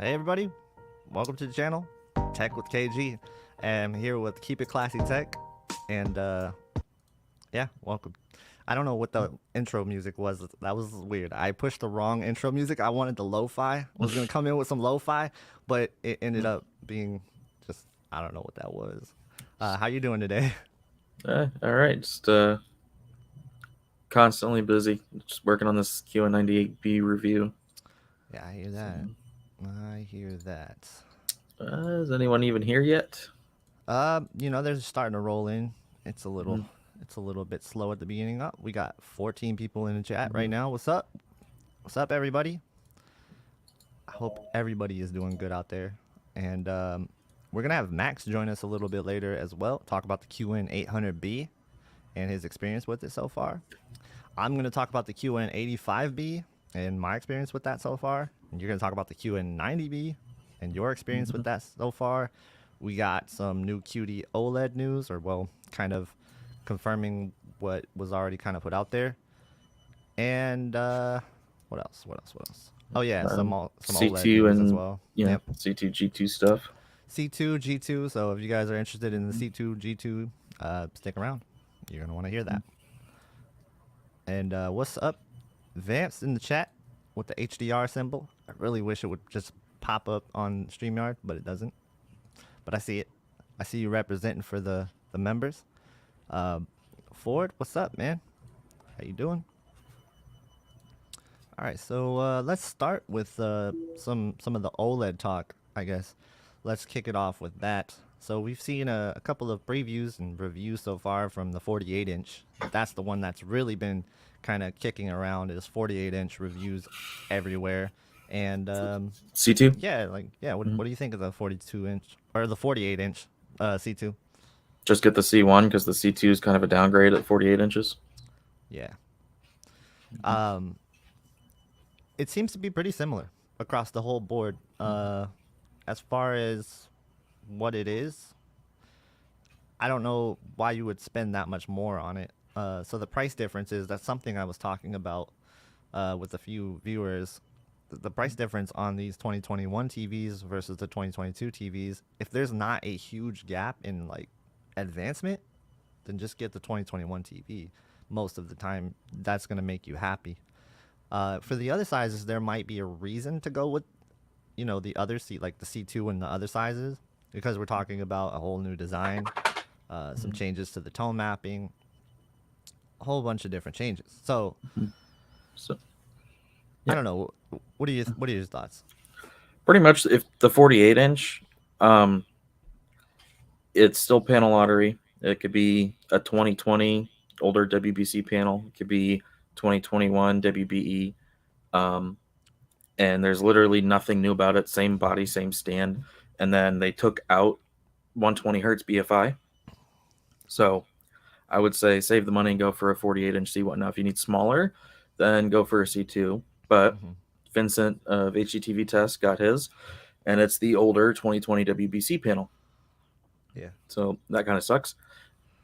Hey everybody, welcome to the channel, Tech with KG. I'm here with Keep It Classy Tech, and yeah, welcome. I don't know what the intro music was. That was weird. I pushed the wrong intro music. I wanted the lo-fi. I was gonna come in with some lo-fi, but it ended up being just I don't know what that was. How you doing today? All right, just constantly busy, just working on this QN90B review. Yeah, I hear So, that. I hear that. is anyone even here yet? They're starting to roll in. It's a little, Mm-hmm. it's a little bit slow at the beginning. Up, we got 14 people in the chat Mm-hmm. right now. What's up? What's up, everybody? I hope everybody is doing good out there. And we're gonna have Max join us a little bit later as well. Talk about the QN800B and his experience with it so far. I'm gonna talk about the QN85B and my experience with that so far. And you're gonna talk about the QN90B and your experience with that so far. We got some new Qd Oled news, or well, kind of confirming what was already kind of put out there. And what else? What else? What else? Oh yeah, some OLED C2 news as and well. yeah, Yep, C2 G2 stuff. C2 G2. So if you guys are interested in the C2 G2, stick around. You're gonna want to hear that. And what's up, Vamps in the chat with the HDR symbol? I really wish it would just pop up on StreamYard, but it doesn't. But I see it. I see you representing for the members. Ford, what's up, man? How you doing? All right, so let's start with some of the OLED talk, I guess. Let's kick it off with that. So we've seen a couple of previews and reviews so far from the 48-inch. That's the one that's really been kind of kicking around. Is 48-inch reviews everywhere, and C2. yeah, what do you think of the 42-inch or the 48-inch C2? Just get the C1 because the C2 is kind of a downgrade at 48 inches. Yeah. Um, it seems to be pretty similar across the whole board. As far as what it is, I don't know why you would spend that much more on it. So the price difference is that's something I was talking about with a few viewers. The price difference on these 2021 TVs versus the 2022 TVs, if there's not a huge gap in like advancement, then just get the 2021 TV. Most of the time, that's gonna make you happy. For the other sizes, there might be a reason to go with, the other seat, like the C2 and the other sizes, because we're talking about a whole new design, some changes to the tone mapping, a whole bunch of different changes. So So I yeah, don't know. What are your thoughts? pretty much if the 48 inch, it's still panel lottery. It could be a 2020 older WBC panel. It could be 2021 WBE. And there's literally nothing new about it. Same body, same stand. And then they took out 120 hertz BFI. So I would say save the money and go for a 48 inch C1. Now, if you need smaller, then go for a C2. But Mm-hmm. Vincent of HGTV Test got his, and it's the older 2020 WBC panel. Yeah. So that kind of sucks.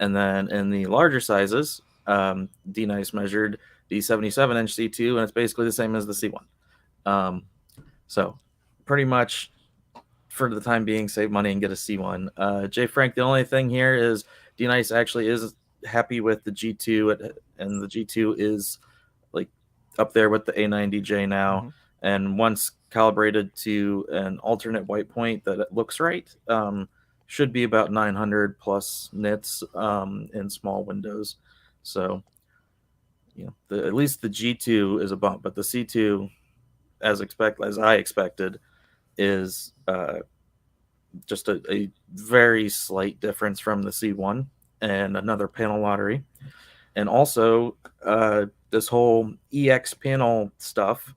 And then in the larger sizes, D-Nice measured the 77-inch C2, and it's basically the same as the C1. So pretty much for the time being, save money and get a C1. Jay Frank, the only thing here is D-Nice actually is happy with the G2, and the G2 is like up there with the A90J now. Mm-hmm. And once calibrated to an alternate white point that it looks right, should be about 900 plus nits in small windows. So, at least the G2 is a bump, but the C2, as I expected, is just a very slight difference from the C1 and another panel lottery. And also, this whole EX panel stuff,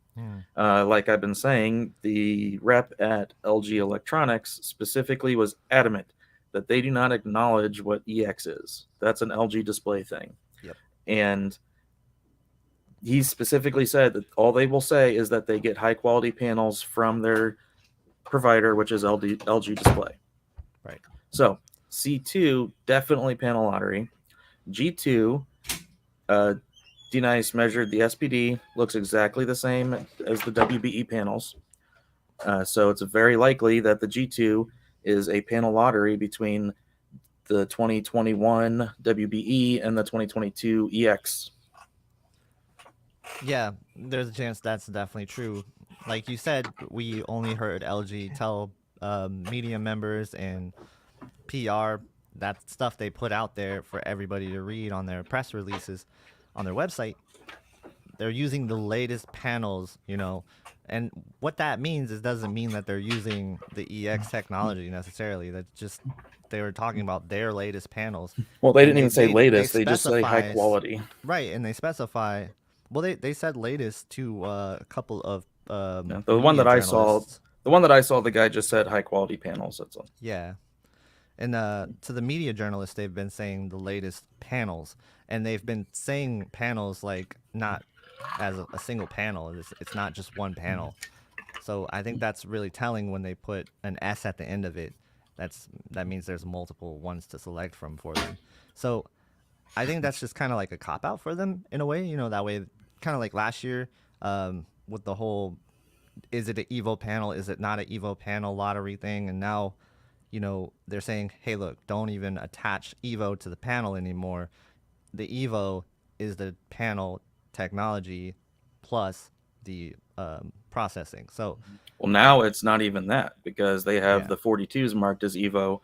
like I've been saying, the rep at LG Electronics specifically was adamant that they do not acknowledge what EX is. That's an LG display thing. Yep. And he specifically said that all they will say is that they get high quality panels from their provider, which is LG Display. Right. So C2, definitely panel lottery. G2, D-Nice measured the SPD, looks exactly the same as the WBE panels. So it's very likely that the G2 is a panel lottery between the 2021 WBE and the 2022 EX. Yeah, there's a chance that's definitely true. Like you said, we only heard LG tell media members and PR, that stuff they put out there for everybody to read on their press releases on their website. They're using the latest panels, and what that means is doesn't mean that they're using the EX technology necessarily. That's just they were talking about their latest panels, Well, they and didn't even say they latest. They just say high specify quality. right, and they specify. Well, they said latest to a couple of Yeah, media journalists. the one that I saw, the guy just said high quality panels. That's all. Yeah, and to the media journalists, they've been saying the latest panels, and they've been saying panels like not as a single panel. It's not just one panel. So I think that's really telling when they put an S at the end of it. That means there's multiple ones to select from for them. So I think that's just kind of like a cop out for them in a way. That way, kind of like last year with the whole is it an Evo panel, is it not an Evo panel lottery thing, and now they're saying, hey, look, don't even attach Evo to the panel anymore. The Evo is the panel technology plus the processing. So, Well, now it's not even that because they have yeah. the 42s marked as Evo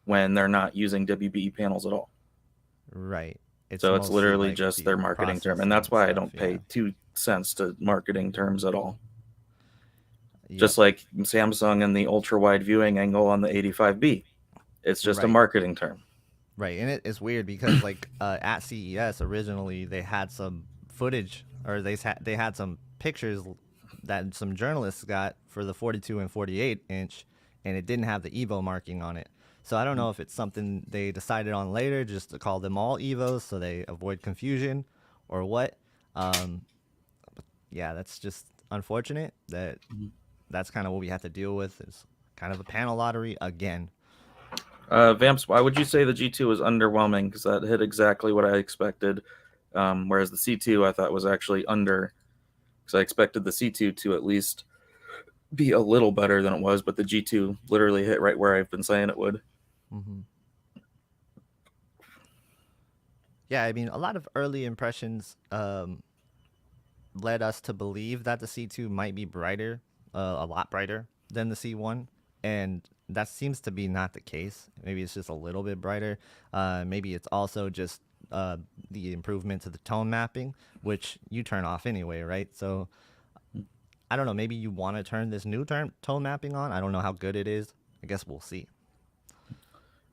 when they're not using WBE panels at all. Right. So it's mostly literally like just the their marketing term. And processing that's why I stuff, don't yeah. pay 2 cents to marketing terms at all. Yep. Just like Samsung and the ultra wide viewing angle on the 85B. It's just a Right. marketing term. Right. And it's weird because like at CES originally they had some footage, or they had some pictures that some journalists got for the 42 and 48 inch, and it didn't have the Evo marking on it. So I don't know if it's something they decided on later just to call them all Evos so they avoid confusion or what. Yeah, that's just unfortunate that that's kind of what we have to deal with, is kind of a panel lottery again. Vamps, why would you say the G2 was underwhelming? Because that hit exactly what I expected. Whereas the C2 I thought was actually under, because I expected the C2 to at least be a little better than it was, but the G2 literally hit right where I've been saying it would. Mm-hmm. Yeah, I mean, a lot of early impressions led us to believe that the C2 might be brighter, a lot brighter than the C1, and that seems to be not the case. Maybe it's just a little bit brighter. Maybe it's also just the improvement to the tone mapping, which you turn off anyway, right? So I don't know. Maybe you want to turn this new tone mapping on. I don't know how good it is. I guess we'll see.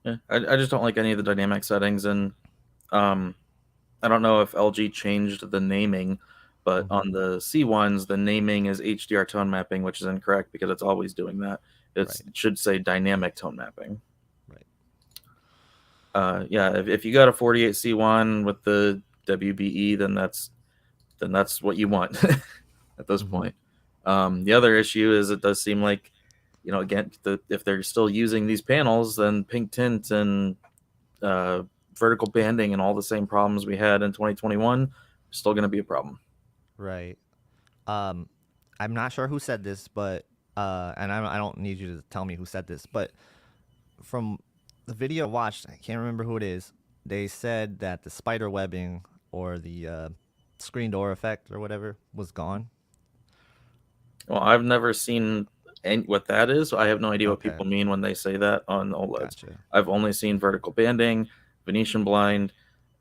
Yeah, I just don't like any of the dynamic settings, and I don't know if LG changed the naming, but Mm-hmm. on the C1s, the naming is HDR tone mapping, which is incorrect because it's always doing that. It should say dynamic tone mapping. Right. Yeah, if you got a 48 C1 with the WBE, then that's what you want at this Mm-hmm. point. The other issue is it does seem like, again, if they're still using these panels, then pink tint and vertical banding and all the same problems we had in 2021 are still going to be a problem. Right. Um, I'm not sure who said this, but and I don't need you to tell me who said this, but from the video I watched, I can't remember who it is. They said that the spider webbing or the screen door effect or whatever was gone. Well, I've never seen what that is. So I have no idea what Okay, people mean when they say that on OLEDs. gotcha. I've only seen vertical banding, Venetian blind,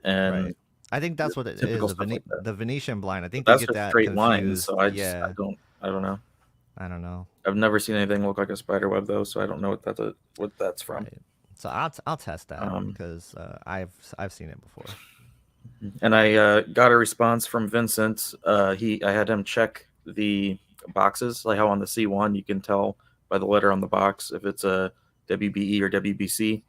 and Right. I think that's what it is. typical stuff like that. The Venetian blind. I But think they that's get just that straight lines, confused. so I Yeah. don't know. I don't know. I've never seen anything look like a spider web though, so I don't know what that's from. Right. So I'll test that Um, because I've seen it before. and I got a response from Vincent. I had him check the boxes, like how on the C1 you can tell by the letter on the box if it's a WBE or WBC.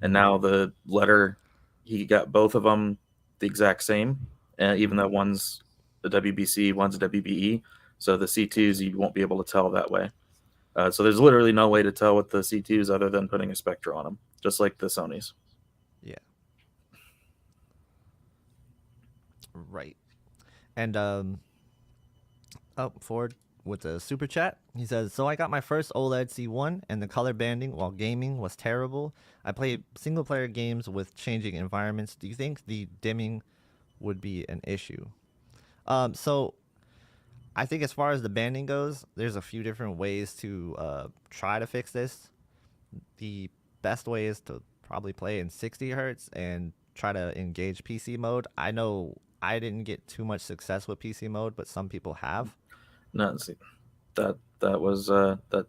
And Mm-hmm. now the letter, he got both of them the exact same, even Mm-hmm. though one's a WBC, one's a WBE. So the C2s you won't be able to tell that way. So there's literally no way to tell with the C2s other than putting a spectra on them, just like the Sonys. Yeah. Right. And oh, Ford. with a super chat. He says, "So I got my first OLED C1, and the color banding while gaming was terrible. I played single player games with changing environments. Do you think the dimming would be an issue?" So I think as far as the banding goes, there's a few different ways to try to fix this. The best way is to probably play in 60 hertz and try to engage PC mode. I know I didn't get too much success with PC mode, but some people have. No, see, that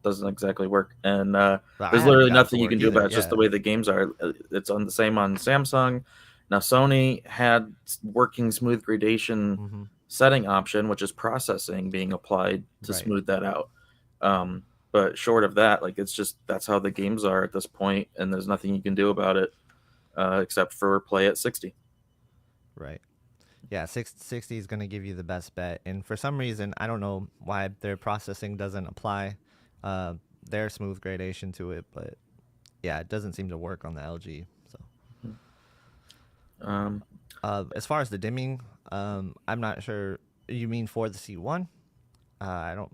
doesn't exactly work, and But I there's haven't literally got it to nothing you work can do about either. it. It's just Yeah, the way the games are. It's on the same on Samsung. Now Sony had working smooth gradation mm-hmm. setting option, which is processing being applied to Right. smooth that out. But short of that, like it's just that's how the games are at this point, and there's nothing you can do about it except for play at 60. Right. Yeah, 60 is going to give you the best bet. And for some reason, I don't know why their processing doesn't apply uh, their smooth gradation to it, but yeah, it doesn't seem to work on the LG. So, Um, as far as the dimming, I'm not sure. You mean for the C1? I don't.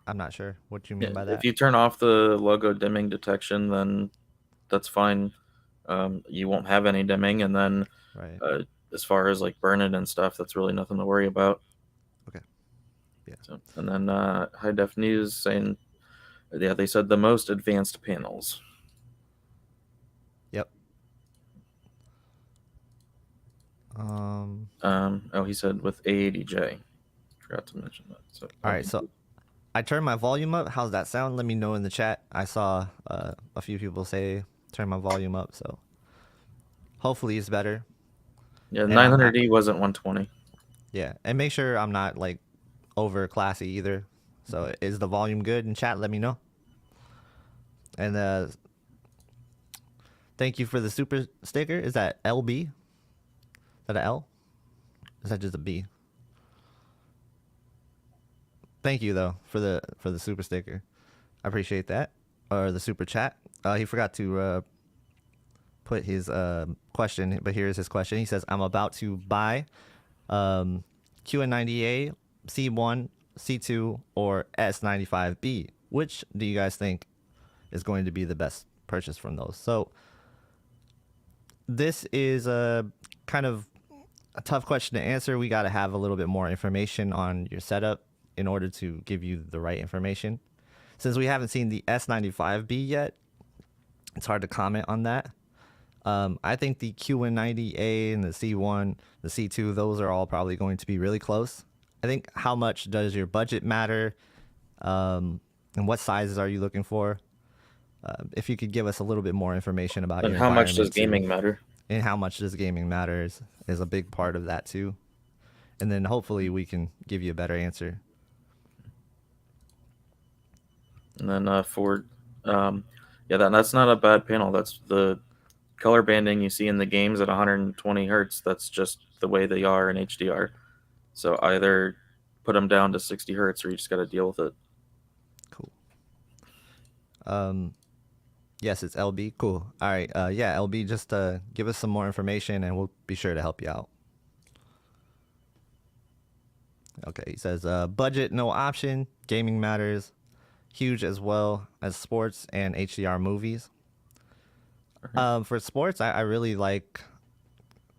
I'm not sure what you yeah, mean by if that. you turn off the logo dimming detection, then that's fine. You won't have any dimming, and then Right. as far as like burning and stuff, that's really nothing to worry about. Okay. Yeah. So, and then High Def News saying, yeah, they said the most advanced panels. Yep. Oh, he said with A80J. Forgot to mention that. So, All right. So I turned my volume up. How's that sound? Let me know in the chat. I saw a few people say turn my volume up, so hopefully it's better. yeah, And I'm 900D wasn't 120. yeah, and make sure I'm not like over classy either. So is the volume good in chat? Let me know. And thank you for the super sticker. Is that LB? Is that an L? Is that just a B? Thank you though for the super sticker. I appreciate that. Or the super chat. He forgot to put his question, but here's his question. He says, "I'm about to buy QN90A, C1, C2, or S95B. Which do you guys think is going to be the best purchase from those?" So this is a kind of a tough question to answer. We got to have a little bit more information on your setup in order to give you the right information. Since we haven't seen the S95B yet, it's hard to comment on that. I think the QN90A and the C1, the C2, those are all probably going to be really close. I think how much does your budget matter, and what sizes are you looking for? If you could give us a little bit more information about And your how much does environment too, gaming matter? and how much does gaming matter is a big part of that too. And then hopefully we can give you a better answer. And then for, yeah, that's not a bad panel. That's the color banding you see in the games at 120 hertz. That's just the way they are in HDR. So either put them down to 60 hertz or you just got to deal with it. Cool. Yes, it's LB. Cool. All right. Yeah, LB, just give us some more information and we'll be sure to help you out. Okay, he says budget no option. Gaming matters. Huge as well as sports and HDR movies. For sports, I really like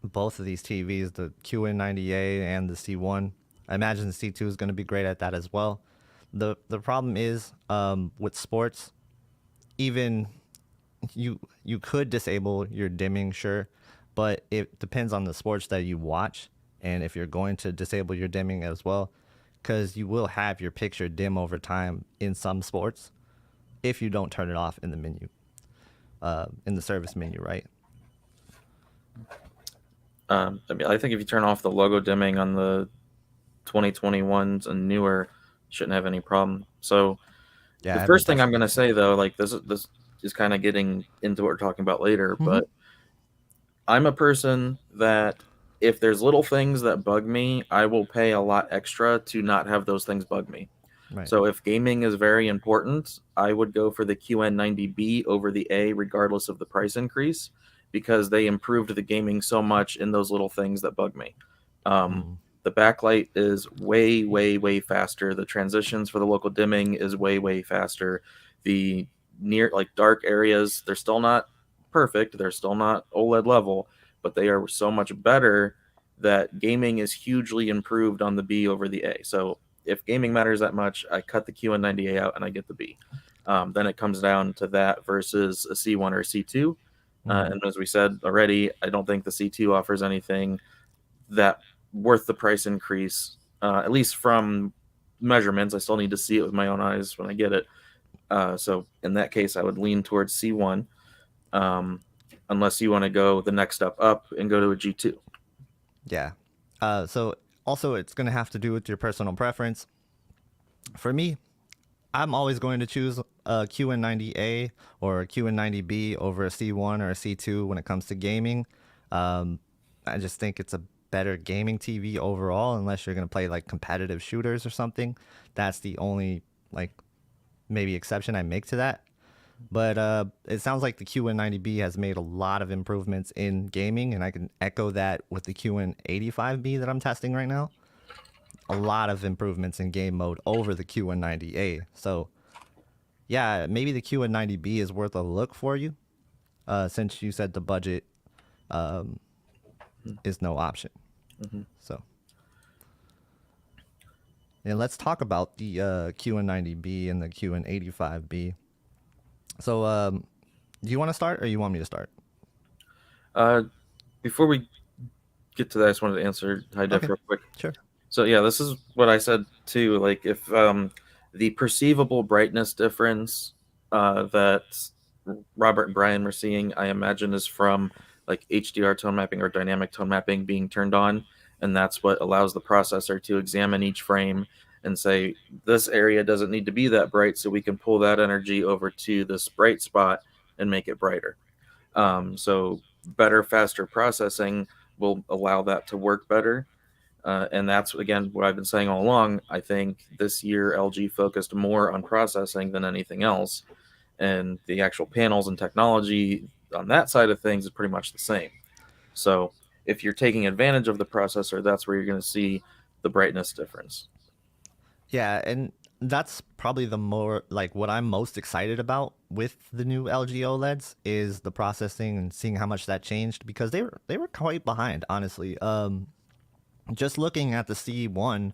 both of these TVs, the QN90A and the C1. I imagine the C2 is going to be great at that as well. The problem is with sports, even you could disable your dimming, sure, but it depends on the sports that you watch and if you're going to disable your dimming as well, because you will have your picture dim over time in some sports if you don't turn it off in the menu, in the service menu, right? I mean, I think if you turn off the logo dimming on the 2021s and newer, shouldn't have any problem. So Yeah, I the haven't first thing touched I'm it going to yet. say though, like this is kind of getting into what we're talking about later, Mm-hmm. but I'm a person that if there's little things that bug me, I will pay a lot extra to not have those things bug me. Right. So if gaming is very important, I would go for the QN90B over the A regardless of the price increase because they improved the gaming so much in those little things that bug me. The backlight is way, way, way faster. The transitions for the local dimming is way, way faster. The near like dark areas, they're still not perfect. They're still not OLED level, but they are so much better that gaming is hugely improved on the B over the A. So if gaming matters that much, I cut the QN90A out and I get the B. Then it comes down to that versus a C1 or a C2. And as we said already, I don't think the C2 offers anything that worth the price increase, at least from measurements. I still need to see it with my own eyes when I get it. So in that case, I would lean towards C1, unless you want to go the next step up and go to a G2. Yeah. So also, it's going to have to do with your personal preference. For me, I'm always going to choose a QN90A or a QN90B over a C1 or a C2 when it comes to gaming. I just think it's a better gaming TV overall, unless you're going to play like competitive shooters or something. That's the only like maybe exception I make to that. But it sounds like the QN90B has made a lot of improvements in gaming, and I can echo that with the QN85B that I'm testing right now. A lot of improvements in game mode over the QN90A. So, yeah, maybe the QN90B is worth a look for you, since you said the budget is no option. So, and let's talk about the QN90B and the QN85B. So, do you want to start or you want me to start? Before we get to that, I just wanted to answer high def real quick. Sure. So yeah, this is what I said too. Like if the perceivable brightness difference that Robert and Brian were seeing, I imagine is from like HDR tone mapping or dynamic tone mapping being turned on, and that's what allows the processor to examine each frame and say this area doesn't need to be that bright, so we can pull that energy over to this bright spot and make it brighter. So better, faster processing will allow that to work better. And that's, again, what I've been saying all along. I think this year LG focused more on processing than anything else. And the actual panels and technology on that side of things is pretty much the same. So if you're taking advantage of the processor, that's where you're going to see the brightness difference. Yeah, and that's probably the more like what I'm most excited about with the new LG OLEDs is the processing and seeing how much that changed, because they were quite behind, honestly. Just looking at the C1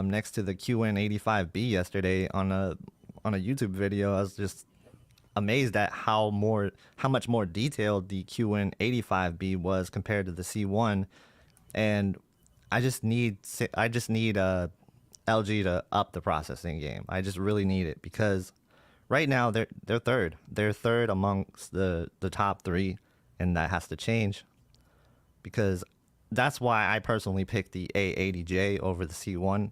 next to the QN85B yesterday on a YouTube video, I was just amazed at how much more detailed the QN85B was compared to the C1, and I just need LG to up the processing game. I just really need it, because right now they're third. They're third amongst the top three, and that has to change, because that's why I personally picked the A80J over the C1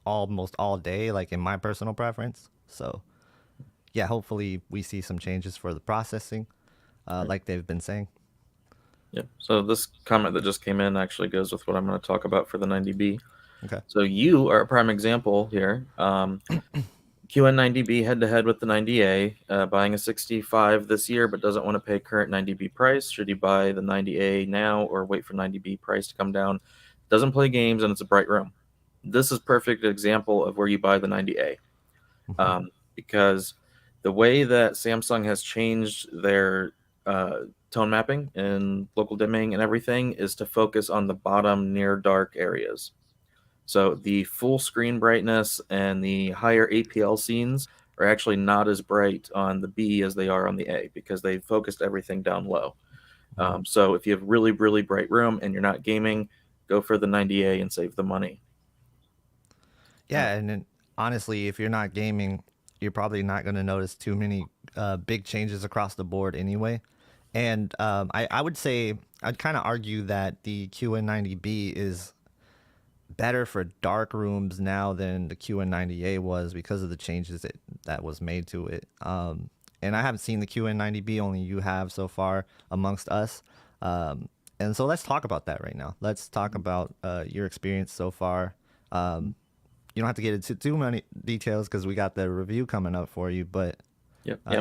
almost all day, like in my personal preference. So, yeah, hopefully we see some changes for the processing, like they've been saying. Yeah. So this comment that just came in actually goes with what I'm going to talk about for the 90B. Okay. So you are a prime example here. QN90B head-to-head with the 90A, buying a 65 this year, but doesn't want to pay current 90B price. Should he buy the 90A now or wait for 90B price to come down? Doesn't play games, and it's a bright room. This is perfect example of where you buy the 90A, because the way that Samsung has changed their tone mapping and local dimming and everything is to focus on the bottom near dark areas. So the full screen brightness and the higher APL scenes are actually not as bright on the B as they are on the A, because they focused everything down low. So if you have really, really bright room and you're not gaming, go for the 90A and save the money. Yeah, and then, honestly, if you're not gaming, you're probably not going to notice too many big changes across the board anyway. And I would say, I'd kind of argue that the QN90B is better for dark rooms now than the QN90A was, because of the changes that was made to it. And I haven't seen the QN90B, only you have so far amongst us. And so let's talk about that right now. Let's talk about your experience so far. You don't have to get into too many details because we got the review coming up for you, but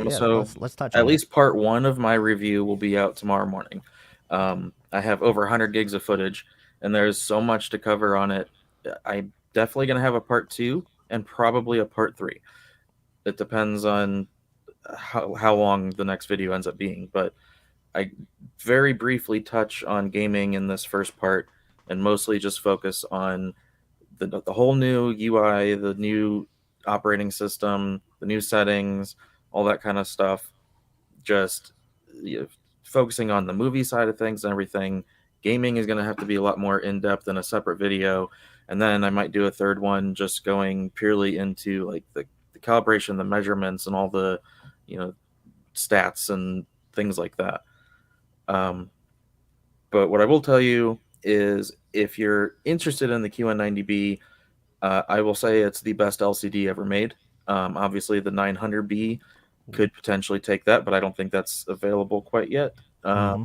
so let's touch on at least part one of my review will be out tomorrow morning. I have over 100 gigs of footage, and there's so much to cover on it. I'm definitely going to have a part 2 and probably a part 3. It depends on how long the next video ends up being, but I very briefly touch on gaming in this first part and mostly just focus on the whole new UI, the new operating system, the new settings, all that kind of stuff. Just, you know, focusing on the movie side of things and everything. Gaming is going to have to be a lot more in depth in a separate video, and then I might do a third one just going purely into like the calibration, the measurements, and all the, you know, stats and things like that. But what I will tell you is, if you're interested in the QN90B, I will say it's the best LCD ever made. Obviously, the 900B could potentially take that, but I don't think that's available quite yet. Mm-hmm.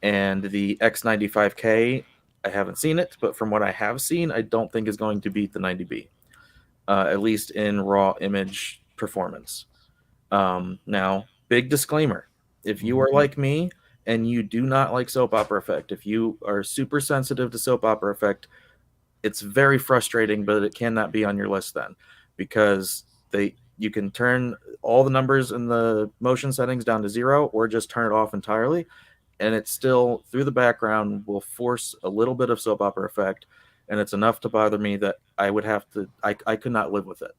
And the X95K, I haven't seen it, but from what I have seen, I don't think is going to beat the 90B, at least in raw image performance. Now, big disclaimer: if you are like me and you do not like soap opera effect, if you are super sensitive to soap opera effect, it's very frustrating, but it cannot be on your list then, because you can turn all the numbers in the motion settings down to 0 or just turn it off entirely, and it still through the background will force a little bit of soap opera effect, and it's enough to bother me that I could not live with it.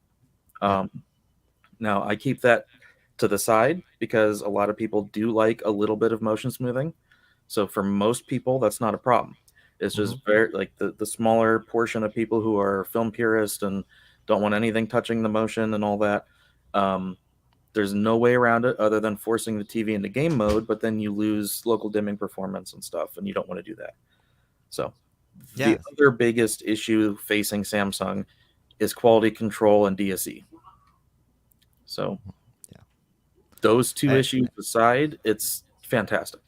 Now I keep that to the side because a lot of people do like a little bit of motion smoothing. So for most people, that's not a problem. It's just very like the smaller portion of people who are film purists and don't want anything touching the motion and all that. There's no way around it other than forcing the TV into game mode, but then you lose local dimming performance and stuff, and you don't want to do that. So the other biggest issue facing Samsung is quality control and DSE. So those two issues aside, it's fantastic.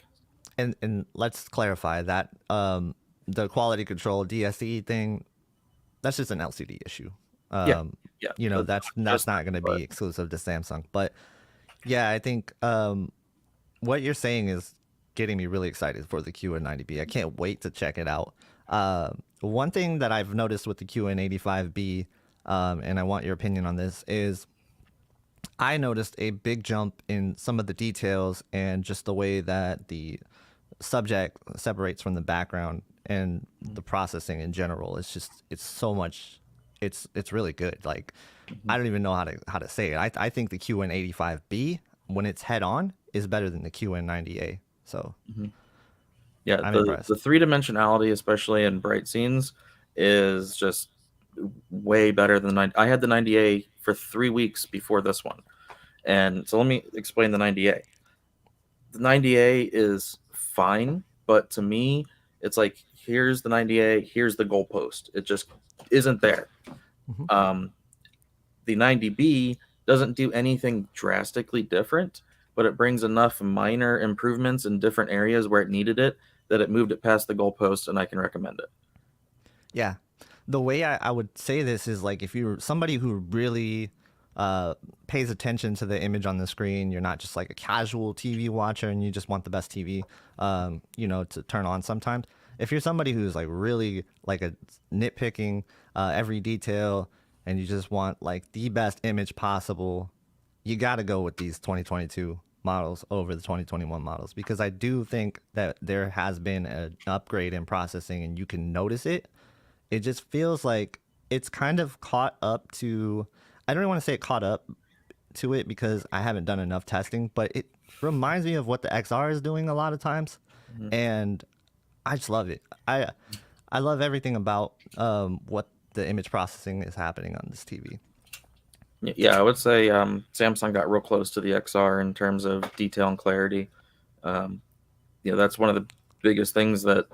And let's clarify that the quality control DSE thing, that's just an LCD issue. Yeah. You know, that's not going to be exclusive to Samsung. But yeah, I think what you're saying is getting me really excited for the QN90B. I can't wait to check it out. One thing that I've noticed with the QN85B, and I want your opinion on this, is I noticed a big jump in some of the details and just the way that the subject separates from the background and the processing in general. It's so much. It's really good. Like, I don't even know how to say it. I think the QN85B, when it's head on, is better than the QN90A. So yeah, I'm the impressed. 3-dimensionality, especially in bright scenes, is just way better than the 90. I had the 90A for 3 weeks before this one, and so let me explain the 90A. The 90A is fine, but to me, it's like, here's the 90A, here's the goalpost. It just isn't there. The 90B doesn't do anything drastically different, but it brings enough minor improvements in different areas where it needed it that it moved it past the goalpost, and I can recommend it. Yeah. The way I would say this is, like, if you're somebody who really pays attention to the image on the screen, you're not just like a casual TV watcher and you just want the best TV, you know, to turn on sometimes. If you're somebody who's like really like a nitpicking every detail and you just want like the best image possible, you got to go with these 2022 models over the 2021 models, because I do think that there has been an upgrade in processing and you can notice it. It just feels like it's kind of caught up to, I don't even want to say it caught up to it because I haven't done enough testing, but it reminds me of what the XR is doing a lot of times. And I just love it. I love everything about what the image processing is happening on this TV. Yeah, I would say Samsung got real close to the XR in terms of detail and clarity. You know, that's one of the biggest things that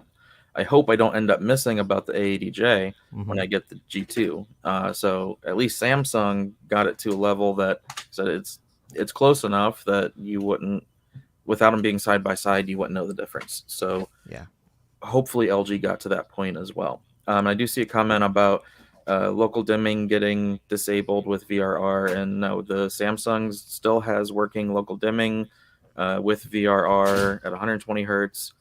I hope I don't end up missing about the A80J when I get the G2. So at least Samsung got it to a level that said it's close enough that you wouldn't, without them being side by side, you wouldn't know the difference. So Yeah. hopefully LG got to that point as well. I do see a comment about local dimming getting disabled with VRR, and no, the Samsung still has working local dimming with VRR at 120 hertz.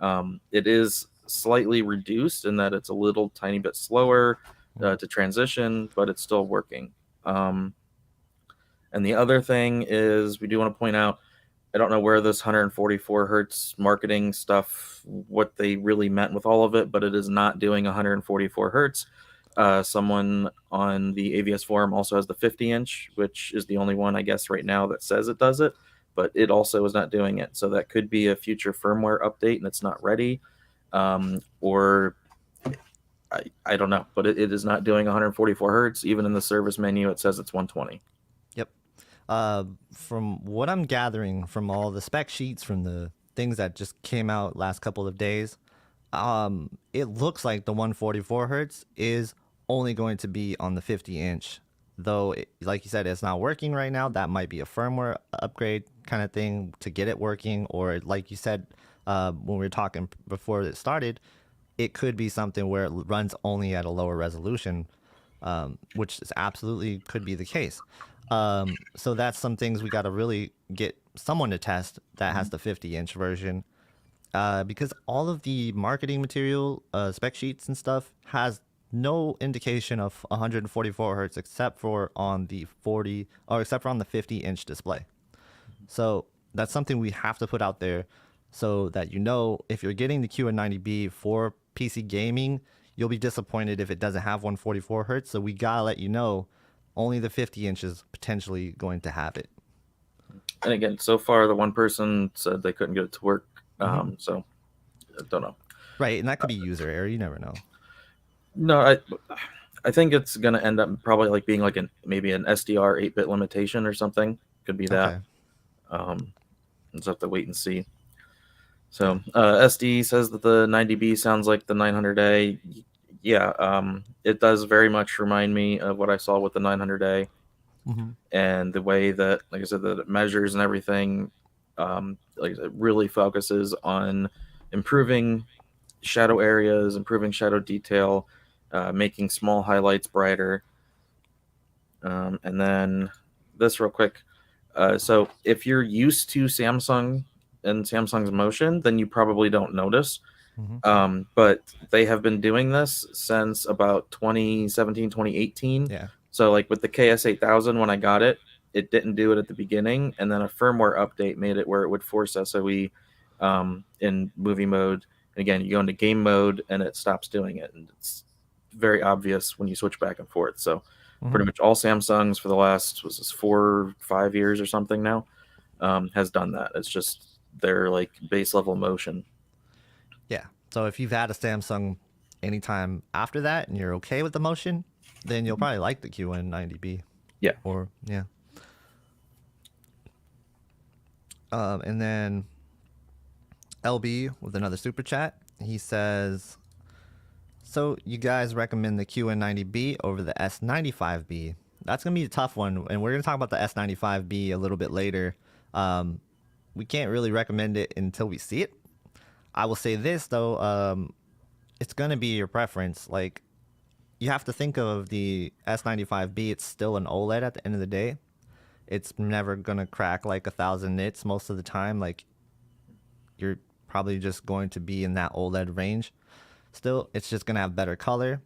It is slightly reduced in that it's a little tiny bit slower to transition, but it's still working. And the other thing is, we do want to point out, I don't know where this 144 hertz marketing stuff, what they really meant with all of it, but it is not doing 144 hertz. Someone on the AVS forum also has the 50-inch, which is the only one, I guess, right now that says it does it, but it also is not doing it. So that could be a future firmware update and it's not ready. Or I don't know, but it is not doing 144 hertz. Even in the service menu, it says it's 120. Yep. From what I'm gathering from all the spec sheets, from the things that just came out last couple of days, it looks like the 144 hertz is only going to be on the 50-inch. Though, like you said, it's not working right now. That might be a firmware upgrade kind of thing to get it working. Or like you said, when we were talking before it started, it could be something where it runs only at a lower resolution, which is absolutely could be the case. So that's some things we got to really get someone to test that has the 50-inch version, because all of the marketing material, spec sheets and stuff has no indication of 144 hertz except for on the 50-inch display. So that's something we have to put out there, so that if you're getting the QN90B for PC gaming, you'll be disappointed if it doesn't have 144 hertz. So we gotta let you know only the 50-inch is potentially going to have it. And again, so far the one person said they couldn't get it to work. So I don't know. Right, and that could be user error. You never know. No, I think it's gonna end up probably like being like maybe an SDR 8-bit limitation or something. Could be that. Okay. Just have to wait and see. So SD says that the 90B sounds like the 900A. Yeah, it does very much remind me of what I saw with the 900A, and the way that, like I said, that it measures and everything. Like I said, it really focuses on improving shadow areas, improving shadow detail, making small highlights brighter. And then this real quick. So if you're used to Samsung and Samsung's motion, then you probably don't notice. But they have been doing this since about 2017, 2018. Yeah. So like with the KS8000, when I got it, it didn't do it at the beginning, and then a firmware update made it where it would force SOE in movie mode. And again, you go into game mode and it stops doing it, and it's very obvious when you switch back and forth. So pretty much all Samsungs for the last 4-5 years or something now has done that. It's just their like base level motion. Yeah. So if you've had a Samsung anytime after that and you're okay with the motion, then you'll probably like the QN90B. Yeah. Or yeah. And then LB with another super chat. He says, so you guys recommend the QN90B over the S95B. That's going to be a tough one, and we're going to talk about the S95B a little bit later. We can't really recommend it until we see it. I will say this, though, it's going to be your preference. Like, you have to think of the S95B, it's still an OLED at the end of the day. It's never going to crack like 1,000 nits most of the time. Like, you're probably just going to be in that OLED range. Still, it's just going to have better color,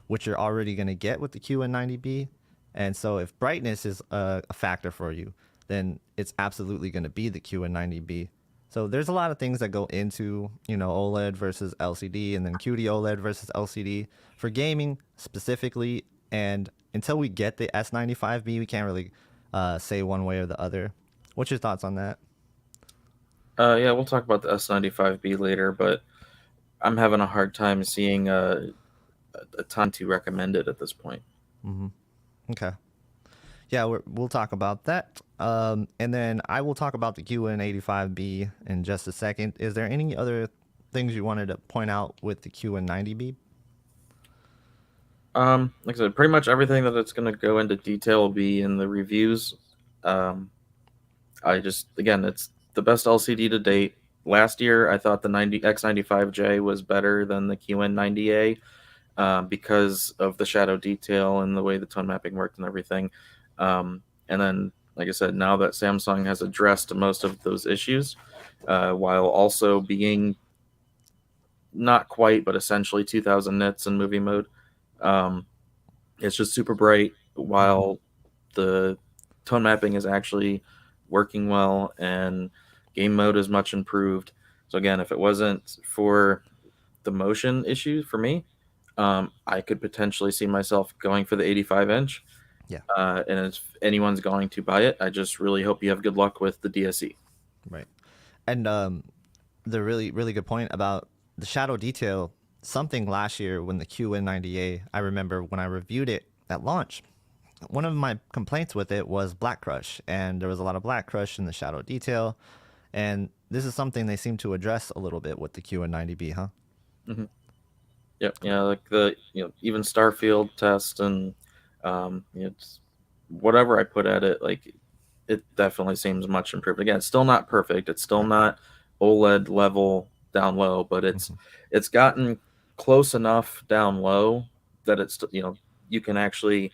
which you're already going to get with the QN90B. And so if brightness is a factor for you, then it's absolutely going to be the QN90B. So there's a lot of things that go into, OLED versus LCD, and then QD OLED versus LCD for gaming specifically. And until we get the S95B, we can't really say one way or the other. What's your thoughts on that? Yeah, we'll talk about the S95B later, but I'm having a hard time seeing a ton to recommend it at this point. Okay. Yeah, we'll talk about that. And then I will talk about the QN85B in just a second. Is there any other things you wanted to point out with the QN90B? Like I said, pretty much everything that it's going to go into detail will be in the reviews. Again, it's the best LCD to date. Last year, I thought the X95J was better than the QN90A because of the shadow detail and the way the tone mapping worked and everything. And then, like I said, now that Samsung has addressed most of those issues, while also being not quite, but essentially 2000 nits in movie mode. Um, it's just super bright while the tone mapping is actually working well, and game mode is much improved. So again, if it wasn't for the motion issue for me, I could potentially see myself going for the 85-inch. Yeah. And if anyone's going to buy it, I just really hope you have good luck with the DSE. Right. And the really good point about the shadow detail, something last year when the QN90A, I remember when I reviewed it at launch, one of my complaints with it was black crush, and there was a lot of black crush in the shadow detail. And this is something they seem to address a little bit with the QN90B, huh? Mm-hmm. Yep. Yeah, like the even Starfield test and it's whatever I put at it, like it definitely seems much improved. Again, it's still not perfect. It's still not OLED level down low, but it's gotten close enough down low that it's you can actually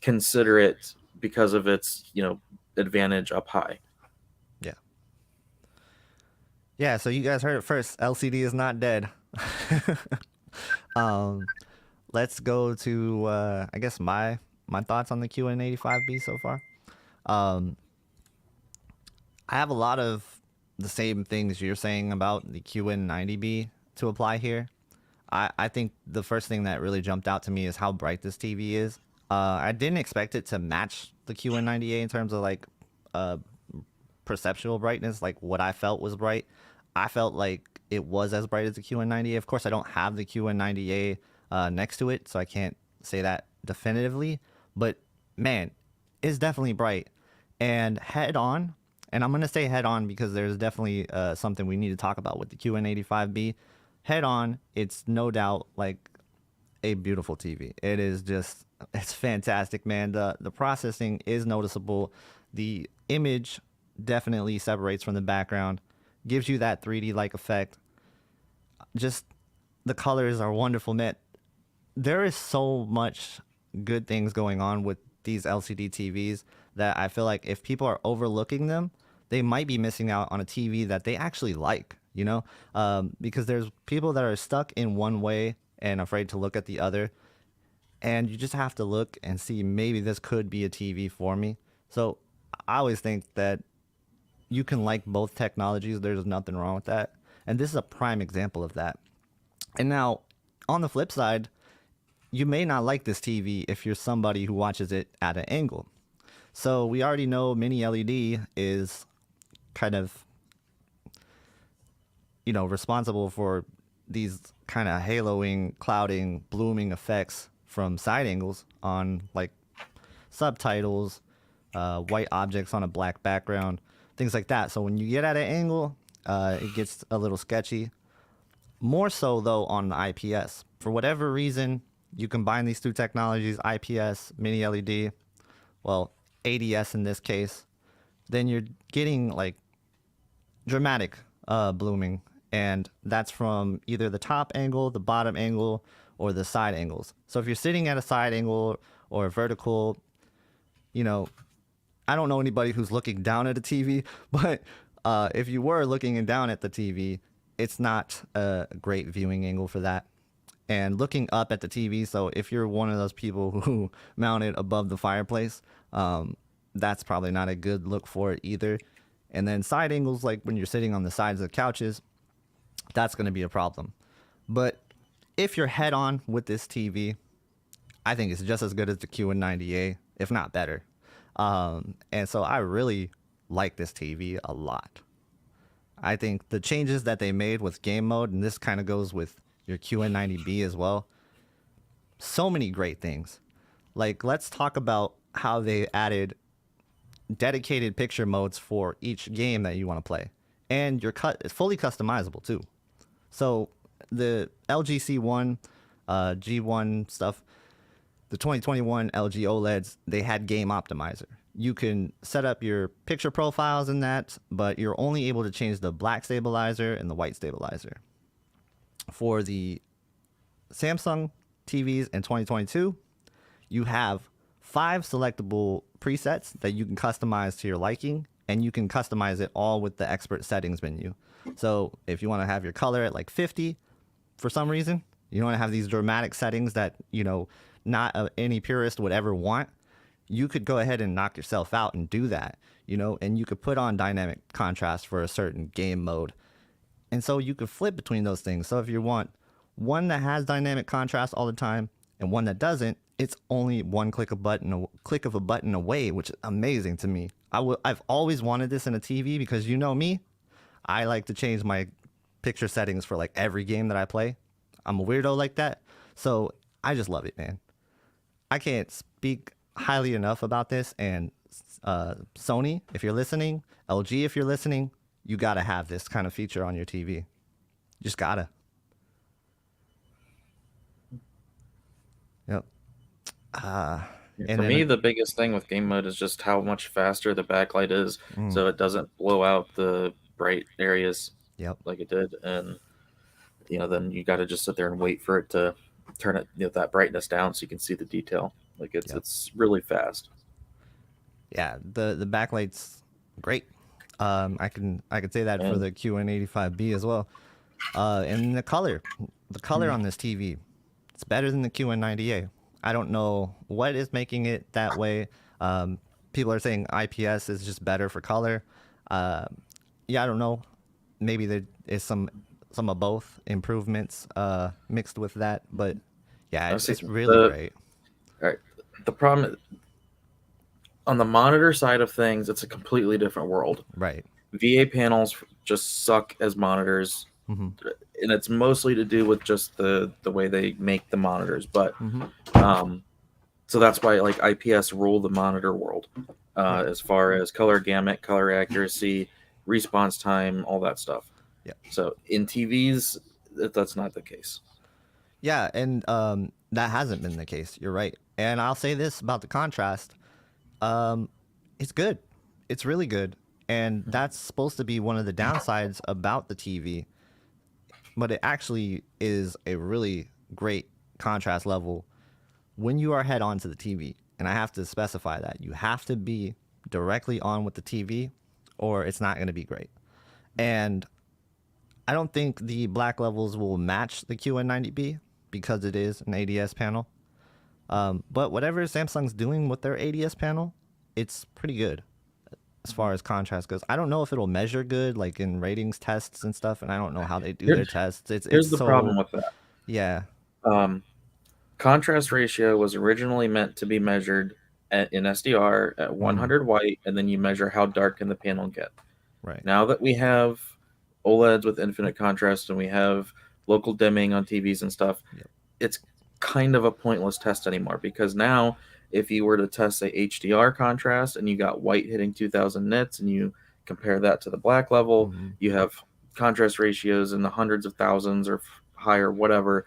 consider it because of its advantage up high. Yeah. Yeah, so you guys heard it first. LCD is not dead. Let's go to I guess my thoughts on the QN85B so far. I have a lot of the same things you're saying about the QN90B to apply here. I think the first thing that really jumped out to me is how bright this TV is. I didn't expect it to match the QN90A in terms of like perceptual brightness, like what I felt was bright. I felt like it was as bright as the QN90A. Of course, I don't have the QN90A next to it, so I can't say that definitively. But man, it's definitely bright. And head on, and I'm going to say head on because there's definitely something we need to talk about with the QN85B. Head on, it's no doubt like a beautiful TV. It is just, it's fantastic, man. The processing is noticeable. The image definitely separates from the background, gives you that 3D-like effect. Just the colors are wonderful, man. There is so much good things going on with these LCD TVs that I feel like if people are overlooking them, they might be missing out on a TV that they actually like, because there's people that are stuck in one way and afraid to look at the other. And you just have to look and see, maybe this could be a TV for me. So I always think that you can like both technologies. There's nothing wrong with that. And this is a prime example of that. And now, on the flip side, you may not like this TV if you're somebody who watches it at an angle. So we already know mini LED is kind of, responsible for these kind of haloing, clouding, blooming effects from side angles on like subtitles, white objects on a black background, things like that. So when you get at an angle, it gets a little sketchy. More so though on the IPS. For whatever reason, you combine these two technologies, IPS, mini LED, well, ADS in this case, then you're getting like dramatic blooming. And that's from either the top angle, the bottom angle, or the side angles. So if you're sitting at a side angle or vertical, I don't know anybody who's looking down at a TV, but if you were looking down at the TV, it's not a great viewing angle for that. And looking up at the TV, so if you're one of those people who mount it above the fireplace, that's probably not a good look for it either. And then side angles, like when you're sitting on the sides of the couches, that's going to be a problem. But if you're head on with this TV, I think it's just as good as the QN90A, if not better. And so I really like this TV a lot. I think the changes that they made with game mode, and this kind of goes with your QN90B as well, so many great things. Like, let's talk about how they added dedicated picture modes for each game that you want to play. And it's fully customizable too. So the LGC1, G1 stuff, the 2021 LG OLEDs, they had Game Optimizer. You can set up your picture profiles in that, but you're only able to change the black stabilizer and the white stabilizer. For the Samsung TVs in 2022, you have 5 selectable presets that you can customize to your liking, and you can customize it all with the expert settings menu. So if you want to have your color at like 50, for some reason. You don't want to have these dramatic settings that, not any purist would ever want. You could go ahead and knock yourself out and do that, and you could put on dynamic contrast for a certain game mode. And so you could flip between those things. So if you want one that has dynamic contrast all the time and one that doesn't, it's only one click of a button away, which is amazing to me. I've always wanted this in a TV because you know me, I like to change my picture settings for like every game that I play. I'm a weirdo like that. So I just love it, man. I can't speak highly enough about this. And Sony, if you're listening, LG, if you're listening, you gotta have this kind of feature on your TV. You just gotta. Yep. For me, the biggest thing with game mode is just how much faster the backlight is, so it doesn't blow out the bright areas like it did. And then you got to just sit there and wait for it to turn it that brightness down so you can see the detail. Like it's really fast. Yeah, the backlight's great. I can say that for the QN85B as well. And the color on this TV, it's better than the QN90A. I don't know what is making it that way. People are saying IPS is just better for color. I don't know. Maybe there is some of both improvements mixed with that, but yeah, it's really great. All right. The problem on the monitor side of things, it's a completely different world. Right. VA panels just suck as monitors, and it's mostly to do with just the way they make the monitors. But so that's why like IPS rule the monitor world as far as color gamut, color accuracy, response time, all that stuff. Yeah. So in TVs, that's not the case. Yeah, and that hasn't been the case. You're right. And I'll say this about the contrast. It's good. It's really good. And that's supposed to be one of the downsides about the TV. But it actually is a really great contrast level when you are head on to the TV. And I have to specify that. You have to be directly on with the TV or it's not going to be great. And I don't think the black levels will match the QN90B because it is an ADS panel. But whatever Samsung's doing with their ADS panel, it's pretty good as far as contrast goes. I don't know if it'll measure good, like in ratings tests and stuff, and I don't know how they do their tests. Here's the problem with that. Yeah. Contrast ratio was originally meant to be measured in SDR at 100 white, and then you measure how dark can the panel get. Right. Now that we have OLEDs with infinite contrast and we have local dimming on TVs and stuff, it's kind of a pointless test anymore, because now if you were to test a HDR contrast and you got white hitting 2000 nits and you compare that to the black level, you have contrast ratios in the hundreds of thousands or higher, whatever.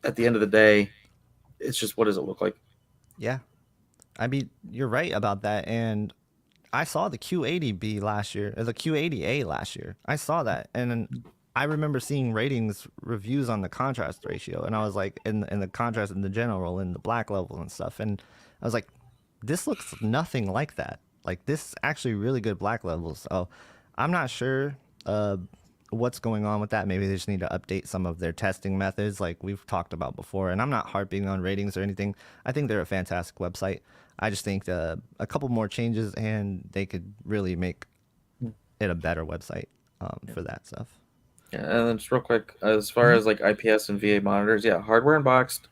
At the end of the day, it's just, what does it look like? Yeah. I mean, you're right about that. And I saw the Q80B last year, or the Q80A last year. I saw that. And I remember seeing ratings reviews on the contrast ratio, and I was like, in the contrast in the general, in the black level and stuff, and I was like, this looks nothing like that. Like, this is actually really good black levels. So I'm not sure what's going on with that. Maybe they just need to update some of their testing methods like we've talked about before. And I'm not harping on ratings or anything. I think they're a fantastic website. I just think a couple more changes and they could really make it a better website for that stuff. Yeah, and then just real quick, as far as like IPS and VA monitors, hardware unboxed.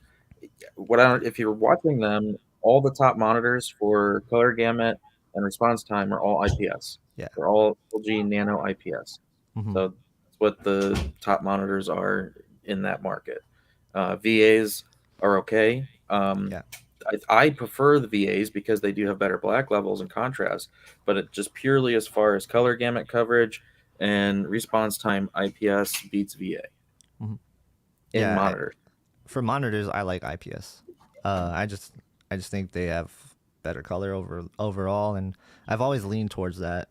If you're watching them, all the top monitors for color gamut and response time are all IPS. Yeah, they're all LG Nano IPS. So that's what the top monitors are in that market. VAs are okay. I prefer the VAs because they do have better black levels and contrast, but it just purely as far as color gamut coverage and response time, IPS beats VA in monitors. For monitors, I like IPS. I just think they have better color overall, and I've always leaned towards that.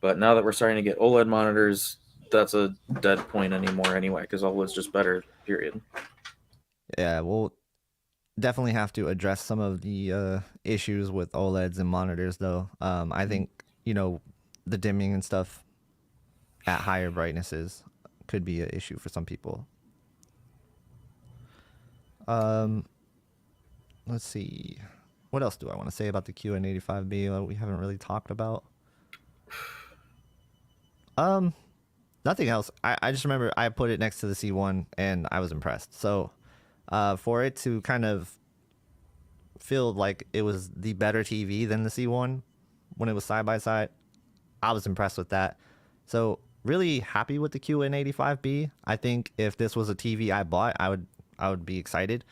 But now that we're starting to get OLED monitors, that's a dead point anymore anyway, because OLED's just better, period. Yeah, we'll definitely have to address some of the issues with OLEDs and monitors, though. I think, the dimming and stuff at higher brightnesses could be an issue for some people. Let's see. What else do I want to say about the QN85B that we haven't really talked about? Nothing else. I just remember I put it next to the C1 and I was impressed. So, for it to kind of feel like it was the better TV than the C1 when it was side by side, I was impressed with that. So, really happy with the QN85B. I think if this was a TV I bought, I would be excited.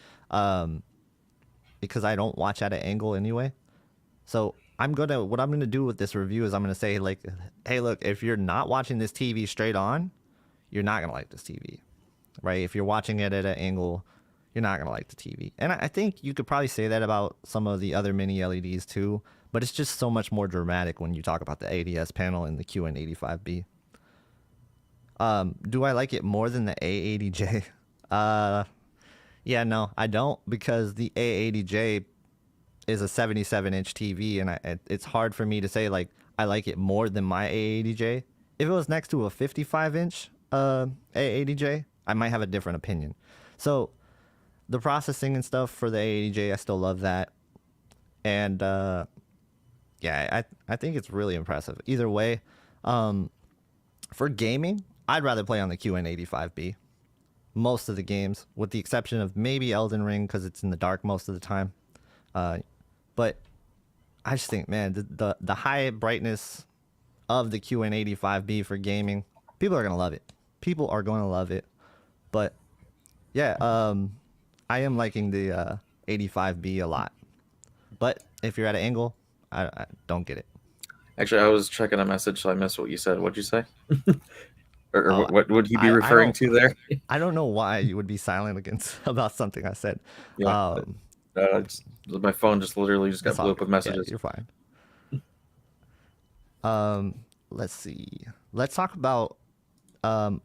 Because I don't watch at an angle anyway. So what I'm gonna do with this review is I'm gonna say like, hey, look, if you're not watching this TV straight on, you're not gonna like this TV, right? If you're watching it at an angle, you're not gonna like the TV. And I think you could probably say that about some of the other mini LEDs too, but it's just so much more dramatic when you talk about the ADS panel and the QN85B. Do I like it more than the A80J? Yeah, no, I don't, because the A80J is a 77-inch TV, and it's hard for me to say, like, I like it more than my A80J. If it was next to a 55-inch A80J, I might have a different opinion. So, the processing and stuff for the A80J, I still love that. And, yeah, I think it's really impressive. Either way, for gaming, I'd rather play on the QN85B. Most of the games, with the exception of maybe Elden Ring because it's in the dark most of the time. But I just think, man, the high brightness of the QN85B for gaming, people are gonna love it. People are going to love it. But yeah, I am liking the 85B a lot. But if you're at an angle, I don't get it. Actually, I was checking a message, so I missed what you said. What'd you say? Or Oh, what would he be referring to there? I don't know why you would be silent against about something I said. Yeah, my phone just literally just got blew up with messages. Yeah, you're fine. Let's see. Let's talk about if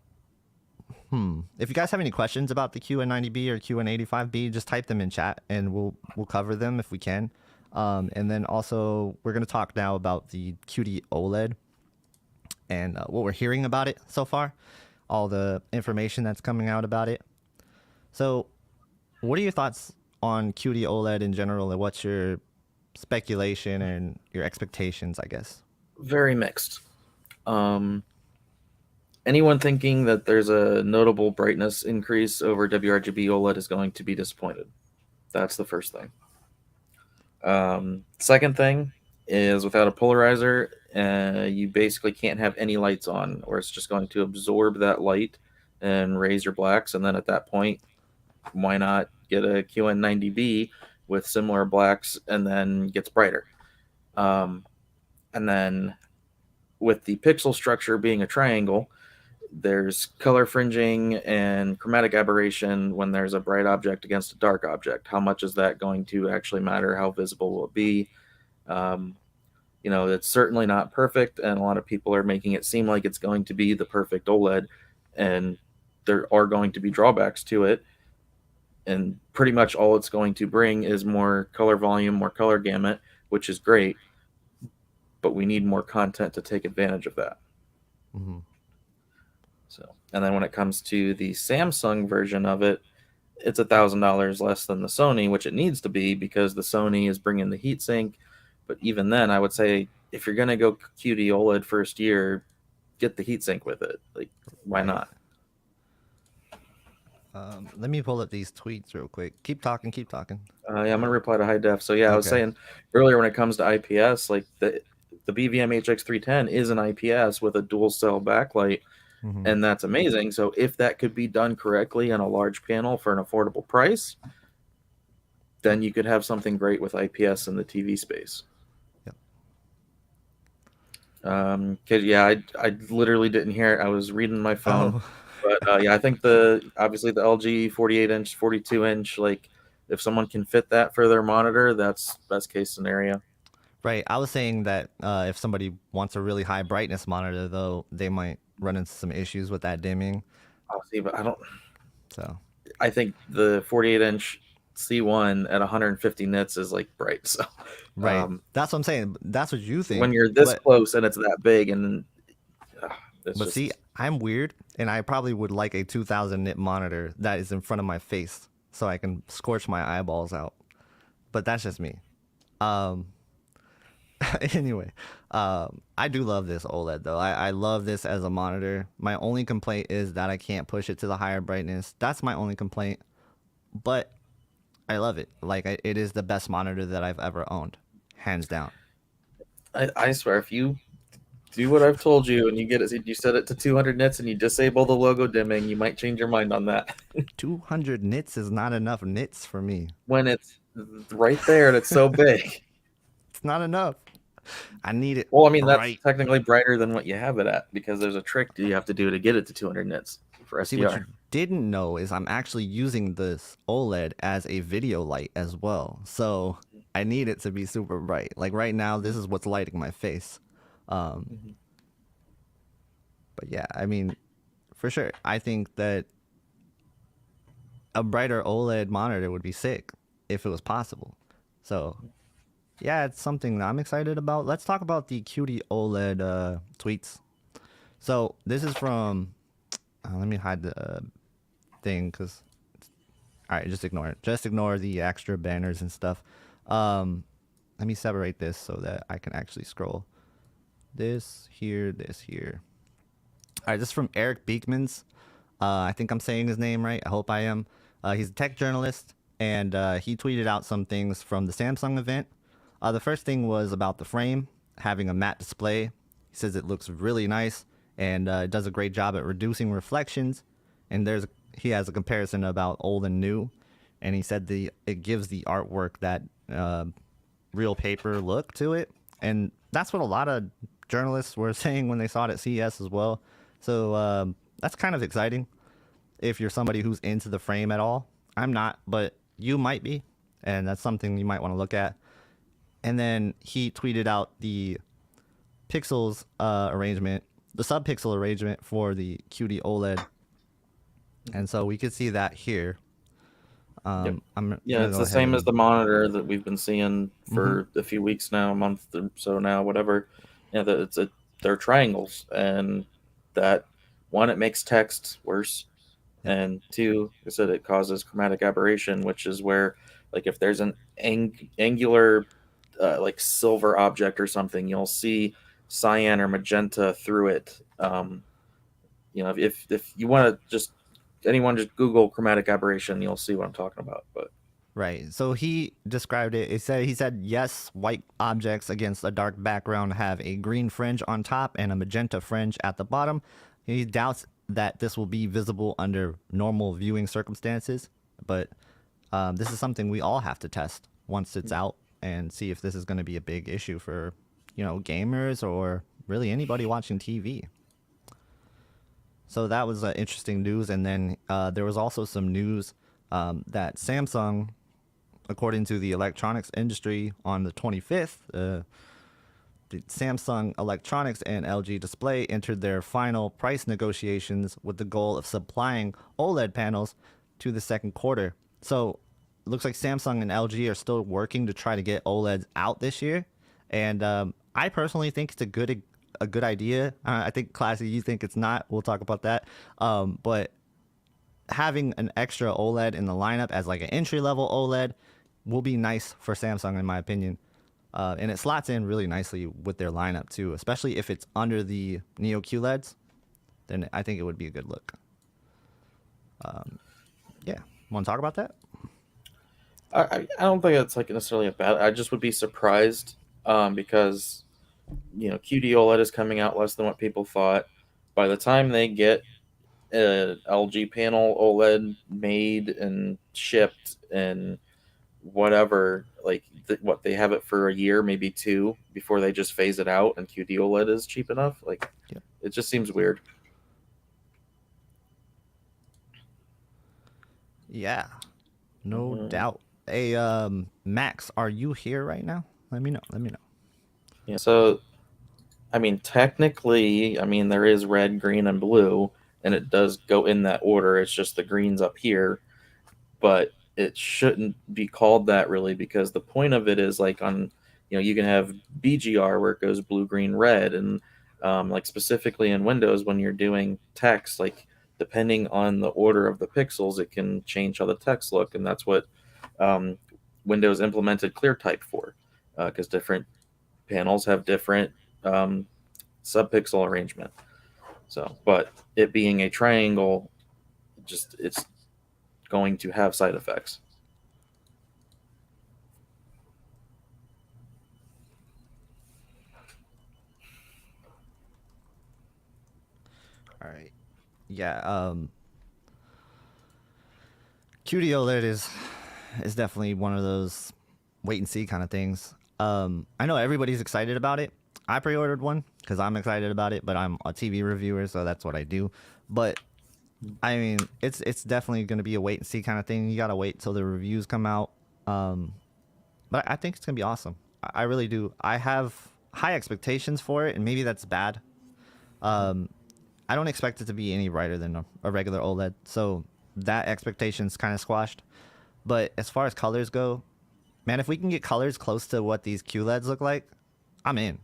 you guys have any questions about the QN90B or QN85B, just type them in chat and we'll cover them if we can. And then also we're going to talk now about the Qd Oled and what we're hearing about it so far, all the information that's coming out about it. So what are your thoughts on Qd Oled in general, and what's your speculation and your expectations, I guess? Very mixed. Anyone thinking that there's a notable brightness increase over WRGB OLED is going to be disappointed. That's the first thing. Second thing is, without a polarizer, you basically can't have any lights on, or it's just going to absorb that light and raise your blacks. And then at that point, why not get a QN90B with similar blacks and then gets brighter? And then with the pixel structure being a triangle, there's color fringing and chromatic aberration when there's a bright object against a dark object. How much is that going to actually matter? How visible will it be? You know, it's certainly not perfect, and a lot of people are making it seem like it's going to be the perfect OLED, and there are going to be drawbacks to it. And pretty much all it's going to bring is more color volume, more color gamut, which is great, but we need more content to take advantage of that. Mm-hmm. So, and then when it comes to the Samsung version of it, it's $1,000 less than the Sony, which it needs to be because the Sony is bringing the heatsink. But even then, I would say if you're going to go Qd OLED first year, get the heatsink with it. Like, why not? Let me pull up these tweets real quick. Keep talking. Yeah, I'm going to reply to high def. So yeah, I was saying earlier when it comes to IPS, like the BVM HX310 is an IPS with a dual cell backlight. Mm-hmm. And that's amazing. So if that could be done correctly on a large panel for an affordable price, then you could have something great with IPS in the TV space. Yep. Yeah, I literally didn't hear it. I was reading my phone. But yeah, I think obviously the LG 48-inch, 42-inch, like if someone can fit that for their monitor, that's best case scenario. Right. I was saying that if somebody wants a really high brightness monitor, though, they might run into some issues with that dimming. Oh, see, but I don't. So I think the 48-inch C1 at 150 nits is like bright. So right. That's what I'm saying. That's what you think. When you're this close and it's that big, and but see, I'm weird, and I probably would like a 2000 nit monitor that is in front of my face so I can scorch my eyeballs out. But that's just me. Um, anyway, I do love this OLED though. I love this as a monitor. My only complaint is that I can't push it to the higher brightness. That's my only complaint. But I love it. Like it is the best monitor that I've ever owned, hands down. I swear, if you do what I've told you and you get it, you set it to 200 nits and you disable the logo dimming, you might change your mind on that. 200 nits is not enough nits for me. When it's right there and it's so big. It's not enough. I need it. Well, I mean, that's bright. technically brighter than what you have it at because there's a trick you have to do to get it to 200 nits for See, what SDR. you didn't know is I'm actually using this OLED as a video light as well. So I need it to be super bright. Like right now, this is what's lighting my face. Um, but yeah, I mean, for sure, I think that a brighter OLED monitor would be sick if it was possible. So yeah, it's something that I'm excited about. Let's talk about the Qd Oled tweets. So this is from. Let me hide the thing because. All right, just ignore it. Just ignore the extra banners and stuff. Let me separate this so that I can actually scroll. This here, this here. All right, this is from Eric Beekmans. I think I'm saying his name right. I hope I am. He's a tech journalist, and he tweeted out some things from the Samsung event. The first thing was about the frame having a matte display. He says it looks really nice and it does a great job at reducing reflections. And he has a comparison about old and new, and he said it gives the artwork that real paper look to it, and that's what a lot of journalists were saying when they saw it at CES as well. So that's kind of exciting if you're somebody who's into the frame at all. I'm not, but you might be, and that's something you might want to look at. And then he tweeted out the pixels arrangement, the subpixel arrangement for the Qd Oled, and so we could see that here. Yep. I'm Yeah, it's the same as the monitor that we've been seeing for a few weeks now, a month or so now, whatever. Yeah, they're triangles, and that one, it makes text worse, and two, I said it causes chromatic aberration, which is where, like, if there's an angular, like silver object or something, you'll see cyan or magenta through it. If you want to just anyone just Google chromatic aberration, you'll see what I'm talking about. But right. So he described it. He said yes, white objects against a dark background have a green fringe on top and a magenta fringe at the bottom. He doubts that this will be visible under normal viewing circumstances, but this is something we all have to test once it's out and see if this is going to be a big issue for, gamers or really anybody watching TV. So that was interesting news. And then there was also some news that Samsung, according to the electronics industry on the 25th, the Samsung Electronics and LG Display entered their final price negotiations with the goal of supplying OLED panels to the second quarter. So it looks like Samsung and LG are still working to try to get OLEDs out this year. And I personally think it's a good idea. I think, Classy, you think it's not. We'll talk about that. But having an extra OLED in the lineup as like an entry-level OLED will be nice for Samsung, in my opinion. And it slots in really nicely with their lineup, too, especially if it's under the Neo QLEDs. Then I think it would be a good look. Yeah. Want to talk about that? I don't think it's like necessarily a bad. I just would be surprised because QD OLED is coming out less than what people thought. By the time they get an LG panel OLED made and shipped and whatever, like what they have it for a year, maybe two, before they just phase it out and QD OLED is cheap enough. Like, Yeah. It just seems weird. Yeah. No doubt. Hey, Max, are you here right now? Let me know. Yeah. So, I mean, technically, there is red, green, and blue, and it does go in that order. It's just the green's up here, but it shouldn't be called that really because the point of it is like you can have BGR where it goes blue, green, red, and Like specifically in Windows, when you're doing text, like depending on the order of the pixels, it can change how the text look, and that's what um, Windows implemented ClearType for, because different panels have different subpixel arrangement. So, but it being a triangle, just it's going to have side effects. All right. Yeah. QD OLED is definitely one of those wait and see kind of things. I know everybody's excited about it. I pre-ordered one because I'm excited about it, but I'm a TV reviewer, so that's what I do. But I mean, it's definitely going to be a wait and see kind of thing. You gotta wait till the reviews come out. But I think it's gonna be awesome. I really do. I have high expectations for it, and maybe that's bad. Um, I don't expect it to be any brighter than a regular OLED, so that expectation's kind of squashed. But as far as colors go, man, if we can get colors close to what these QLEDs look like, I'm in.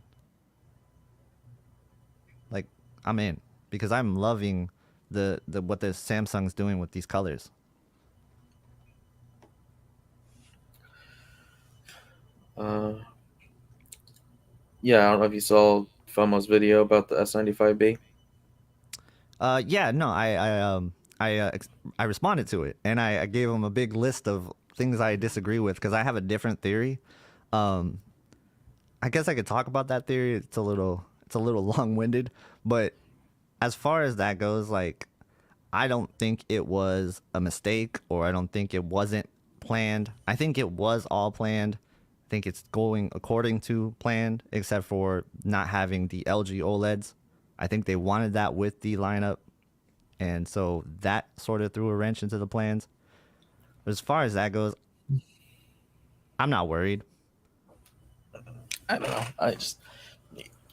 Like, I'm in because I'm loving the what the Samsung's doing with these colors. Uh, yeah, I don't know if you saw FOMO's video about the S95B. Yeah, no, I responded to it and I gave him a big list of things I disagree with because I have a different theory. Um, I guess I could talk about that theory. It's a little long winded, but as far as that goes, like I don't think it was a mistake or I don't think it wasn't planned. I think it was all planned. I think it's going according to planned, except for not having the LG OLEDs. I think they wanted that with the lineup, and so that sort of threw a wrench into the plans. But as far as that goes, I'm not worried. I don't know. I just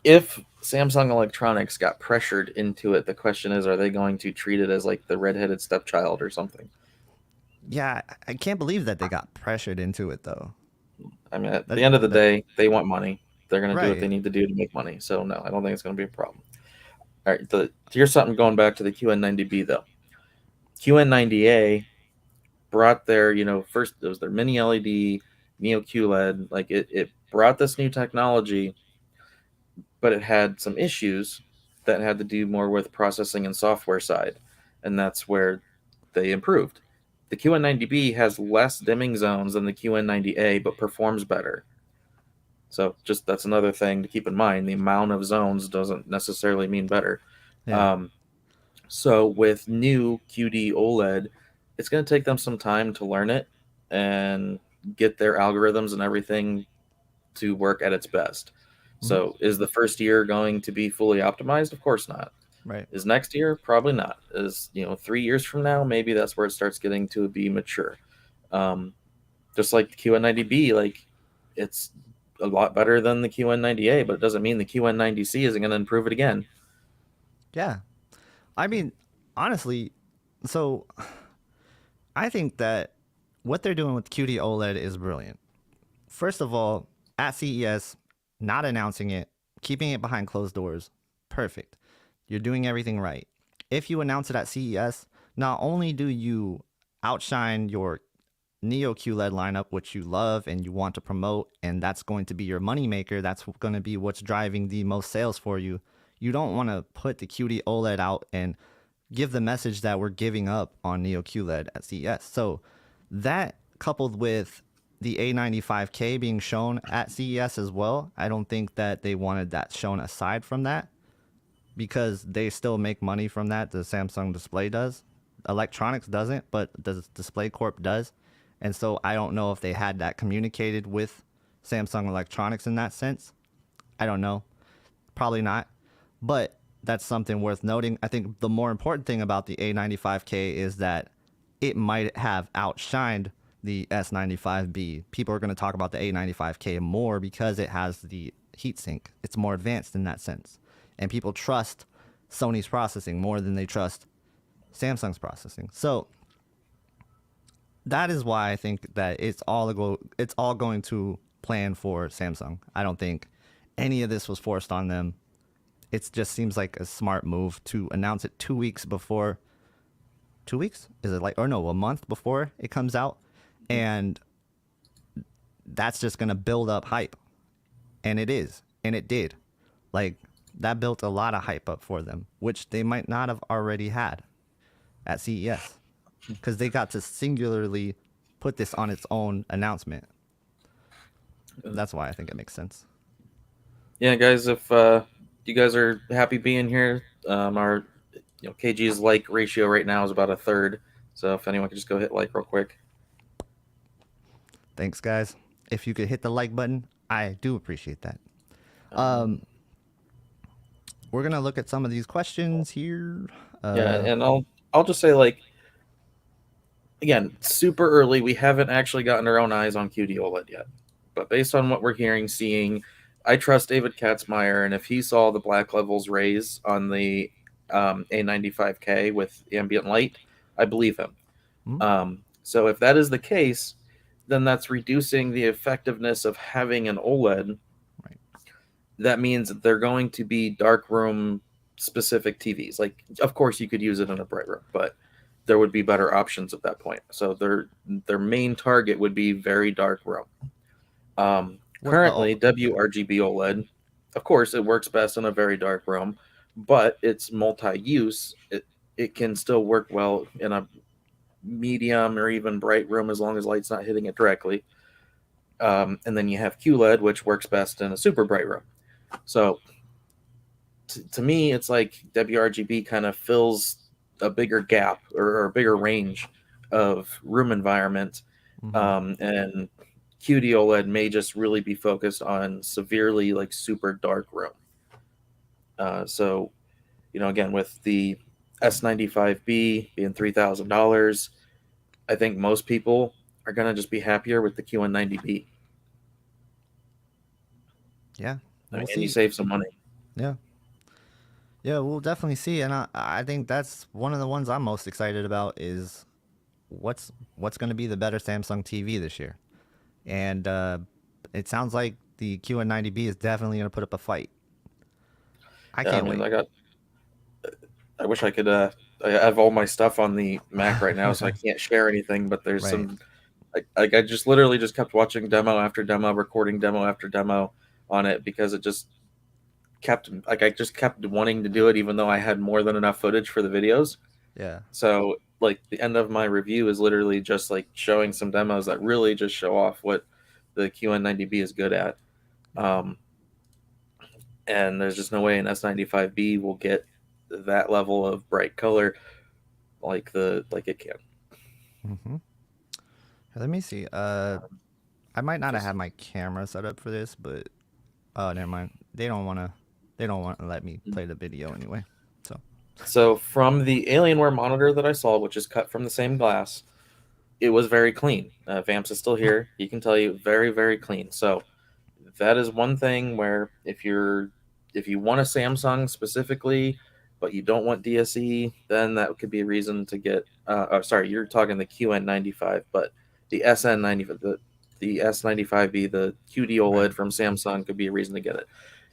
if Samsung Electronics got pressured into it, the question is, are they going to treat it as like the redheaded stepchild or something? Yeah, I can't believe that they got pressured into it though. I mean, at That the end of the that day, they want money. They're going to do what they right. need to do to make money. So no, I don't think it's going to be a problem. All right, here's something going back to the QN90B though. QN90A brought their, first it was their mini LED, Neo QLED. Like it brought this new technology, but it had some issues that had to do more with processing and software side, and that's where they improved. The QN90B has less dimming zones than the QN90A, but performs better. So just that's another thing to keep in mind. The amount of zones doesn't necessarily mean better. Yeah. Um, so with new QD Oled, it's going to take them some time to learn it and get their algorithms and everything to work at its best. Hmm. So is the first year going to be fully optimized? Of course not. Right. Is next year? Probably not. Is 3 years from now? Maybe that's where it starts getting to be mature. Um, just like the QN90B, like it's a lot better than the QN90A, but it doesn't mean the QN90C isn't going to improve it again. Yeah. I mean, honestly, so I think that what they're doing with QD OLED is brilliant. First of all, at CES, not announcing it, keeping it behind closed doors, perfect. You're doing everything right. If you announce it at CES, not only do you outshine your Neo QLED lineup, which you love and you want to promote, and that's going to be your moneymaker, that's going to be what's driving the most sales for you. You don't want to put the QD OLED out and give the message that we're giving up on Neo QLED at CES. So that coupled with the A95K being shown at CES as well, I don't think that they wanted that shown aside from that because they still make money from that. The Samsung display does. Electronics doesn't, but the Display Corp does. And so I don't know if they had that communicated with Samsung Electronics in that sense. I don't know. Probably not. But that's something worth noting. I think the more important thing about the A95K is that it might have outshined the S95B. People are going to talk about the A95K more because it has the heatsink. It's more advanced in that sense. And people trust Sony's processing more than they trust Samsung's processing. So that is why I think that it's all going to plan for Samsung. I don't think any of this was forced on them. it just seems like a smart move to announce it 2 weeks before. 2 weeks? Is it like, or no, a month before it comes out? And that's just going to build up hype. And it is. And it did. Like, that built a lot of hype up for them, which they might not have already had at CES. Because they got to singularly put this on its own announcement. That's why I think it makes sense. Yeah, guys, if you guys are happy being here, our KG's like ratio right now is about 1/3. So if anyone could just go hit like real quick. Thanks, guys. If you could hit the like button, I do appreciate that. We're gonna look at some of these questions here. Yeah, and I'll just say, like, again, super early. We haven't actually gotten our own eyes on QD Oled yet, but based on what we're hearing, seeing, I trust David Katzmeyer, and if he saw the black levels raise on the A95K with ambient light, I believe him. So if that is the case, then that's reducing the effectiveness of having an OLED. Right. That means that they're going to be darkroom specific TVs. Like, of course, you could use it in a bright room, but there would be better options at that point. So their main target would be very dark room. Currently, WRGB OLED, of course, it works best in a very dark room, but it's multi-use. It can still work well in a medium or even bright room as long as light's not hitting it directly. And then you have QLED, which works best in a super bright room. So to me, it's like WRGB kind of fills a bigger gap or a bigger range of room environment. And QD Oled may just really be focused on severely like super dark room. So, again, with the S95B being $3,000, I think most people are going to just be happier with the QN90B. Yeah. And you save some money. Yeah. Yeah, we'll definitely see. And I think that's one of the ones I'm most excited about is what's going to be the better Samsung TV this year. And it sounds like the QN90B is definitely going to put up a fight. I can't wait. I wish I could. I have all my stuff on the Mac right now, so I can't share anything. But there's some. I just literally just kept watching demo after demo, recording demo after demo on it because it just kept I just kept wanting to do it, even though I had more than enough footage for the videos. Yeah. So like the end of my review is literally just like showing some demos that really just show off what the QN90B is good at. And there's just no way an S95B will get that level of bright color like it can. Let me see. I might not have had my camera set up for this, but never mind. They don't want to let me play the video anyway. So from the Alienware monitor that I saw, which is cut from the same glass, it was very clean. Vamps is still here. He can tell you very, very clean. So that is one thing where if you want a Samsung specifically, but you don't want DSE, then that could be a reason to get. Sorry, you're talking the QN95, but the SN90, the S95B, the QD OLED from Samsung could be a reason to get it.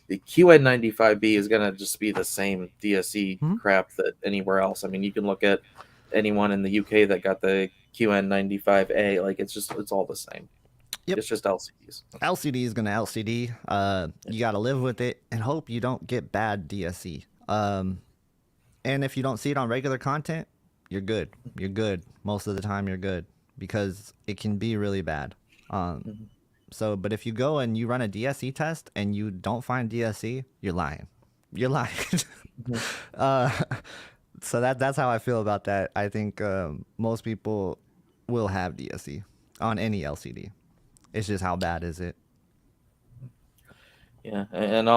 The QN95B is going to just be the same DSE crap that anywhere else. I mean, you can look at anyone in the UK that got the QN95A. Like, it's all the same. Yep. It's just LCDs. LCD is going to LCD. You got to live with it and hope you don't get bad DSE. And if you don't see it on regular content, you're good. You're good. Most of the time, you're good because it can be really bad. So, but if you go and you run a DSE test and you don't find DSE, you're lying. You're lying. So that's how I feel about that. I think most people will have DSE on any LCD. It's just how bad is it? Yeah, and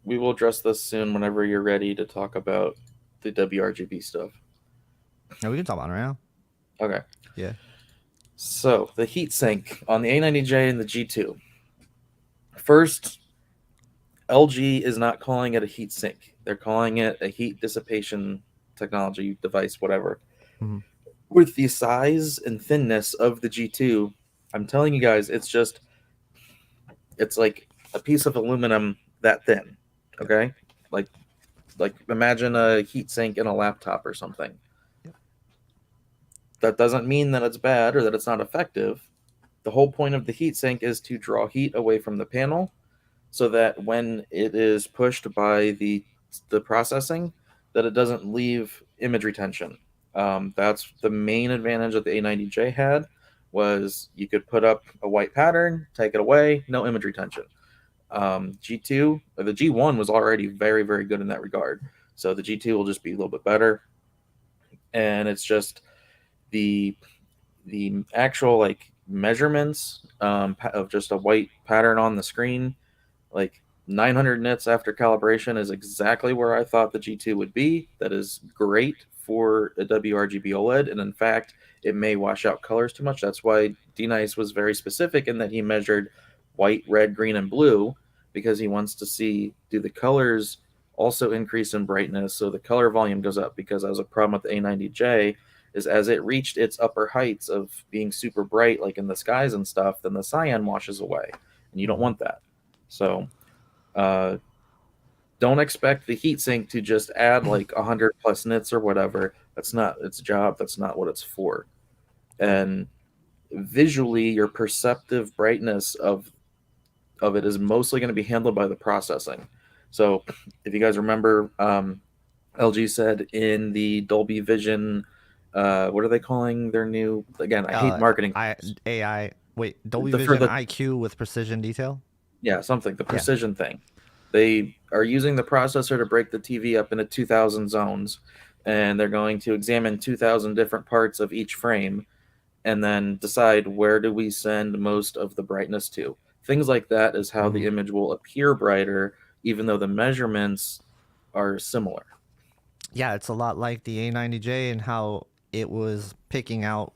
we will address this soon whenever you're ready to talk about the WRGB stuff. Yeah, we can talk about it right now. Okay. Yeah. So the Heatsink on the A90J and the G2. First, LG is not calling it a heatsink. They're calling it a heat dissipation technology device, whatever. With the size and thinness of the G2, I'm telling you guys, it's like a piece of aluminum that thin. Okay? Like like imagine a heatsink in a laptop or something. Yep. That doesn't mean that it's bad or that it's not effective. The whole point of the heatsink is to draw heat away from the panel so that when it is pushed by the processing, that it doesn't leave image retention. That's the main advantage that the A90J had, was you could put up a white pattern, take it away, no image retention. G2 or the G1 was already very, very good in that regard. So the G2 will just be a little bit better, and it's just the actual like measurements of just a white pattern on the screen, like 900 nits after calibration is exactly where I thought the G2 would be. That is great for a WRGB OLED, and in fact, it may wash out colors too much. That's why D-Nice was very specific in that he measured white, red, green, and blue, because he wants to see, do the colors also increase in brightness so the color volume goes up, because that was a problem with the A90J, is as it reached its upper heights of being super bright, like in the skies and stuff, then the cyan washes away, and you don't want that. So don't expect the heatsink to just add like 100 plus nits or whatever. That's not its job. That's not what it's for. And visually, your perceptive brightness of it is mostly going to be handled by the processing. So if you guys remember, LG said in the Dolby Vision, what are they calling their new? Again, I hate marketing. AI. Wait, Dolby For Vision the IQ with precision detail. yeah, something, the Yeah. precision thing. They are using the processor to break the TV up into 2000 zones, and they're going to examine 2000 different parts of each frame and then decide where do we send most of the brightness to. Things like that is how the image will appear brighter, even though the measurements are similar. Yeah, it's a lot like the A90J and how it was picking out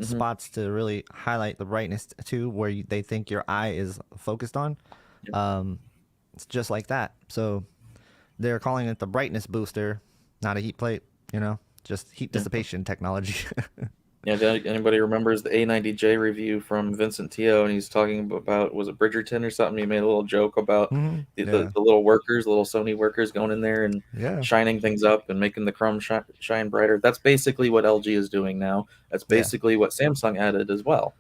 spots to really highlight the brightness to where they think your eye is focused on. Yep. It's just like that. So they're calling it the brightness booster, not a heat plate, just heat dissipation technology. Yeah, if anybody remembers the A90J review from Vincent Tio, and he's talking about, was it Bridgerton or something? He made a little joke about the little workers, little Sony workers going in there and shining things up and making the chrome shine brighter. That's basically what LG is doing now. That's basically what Samsung added as well.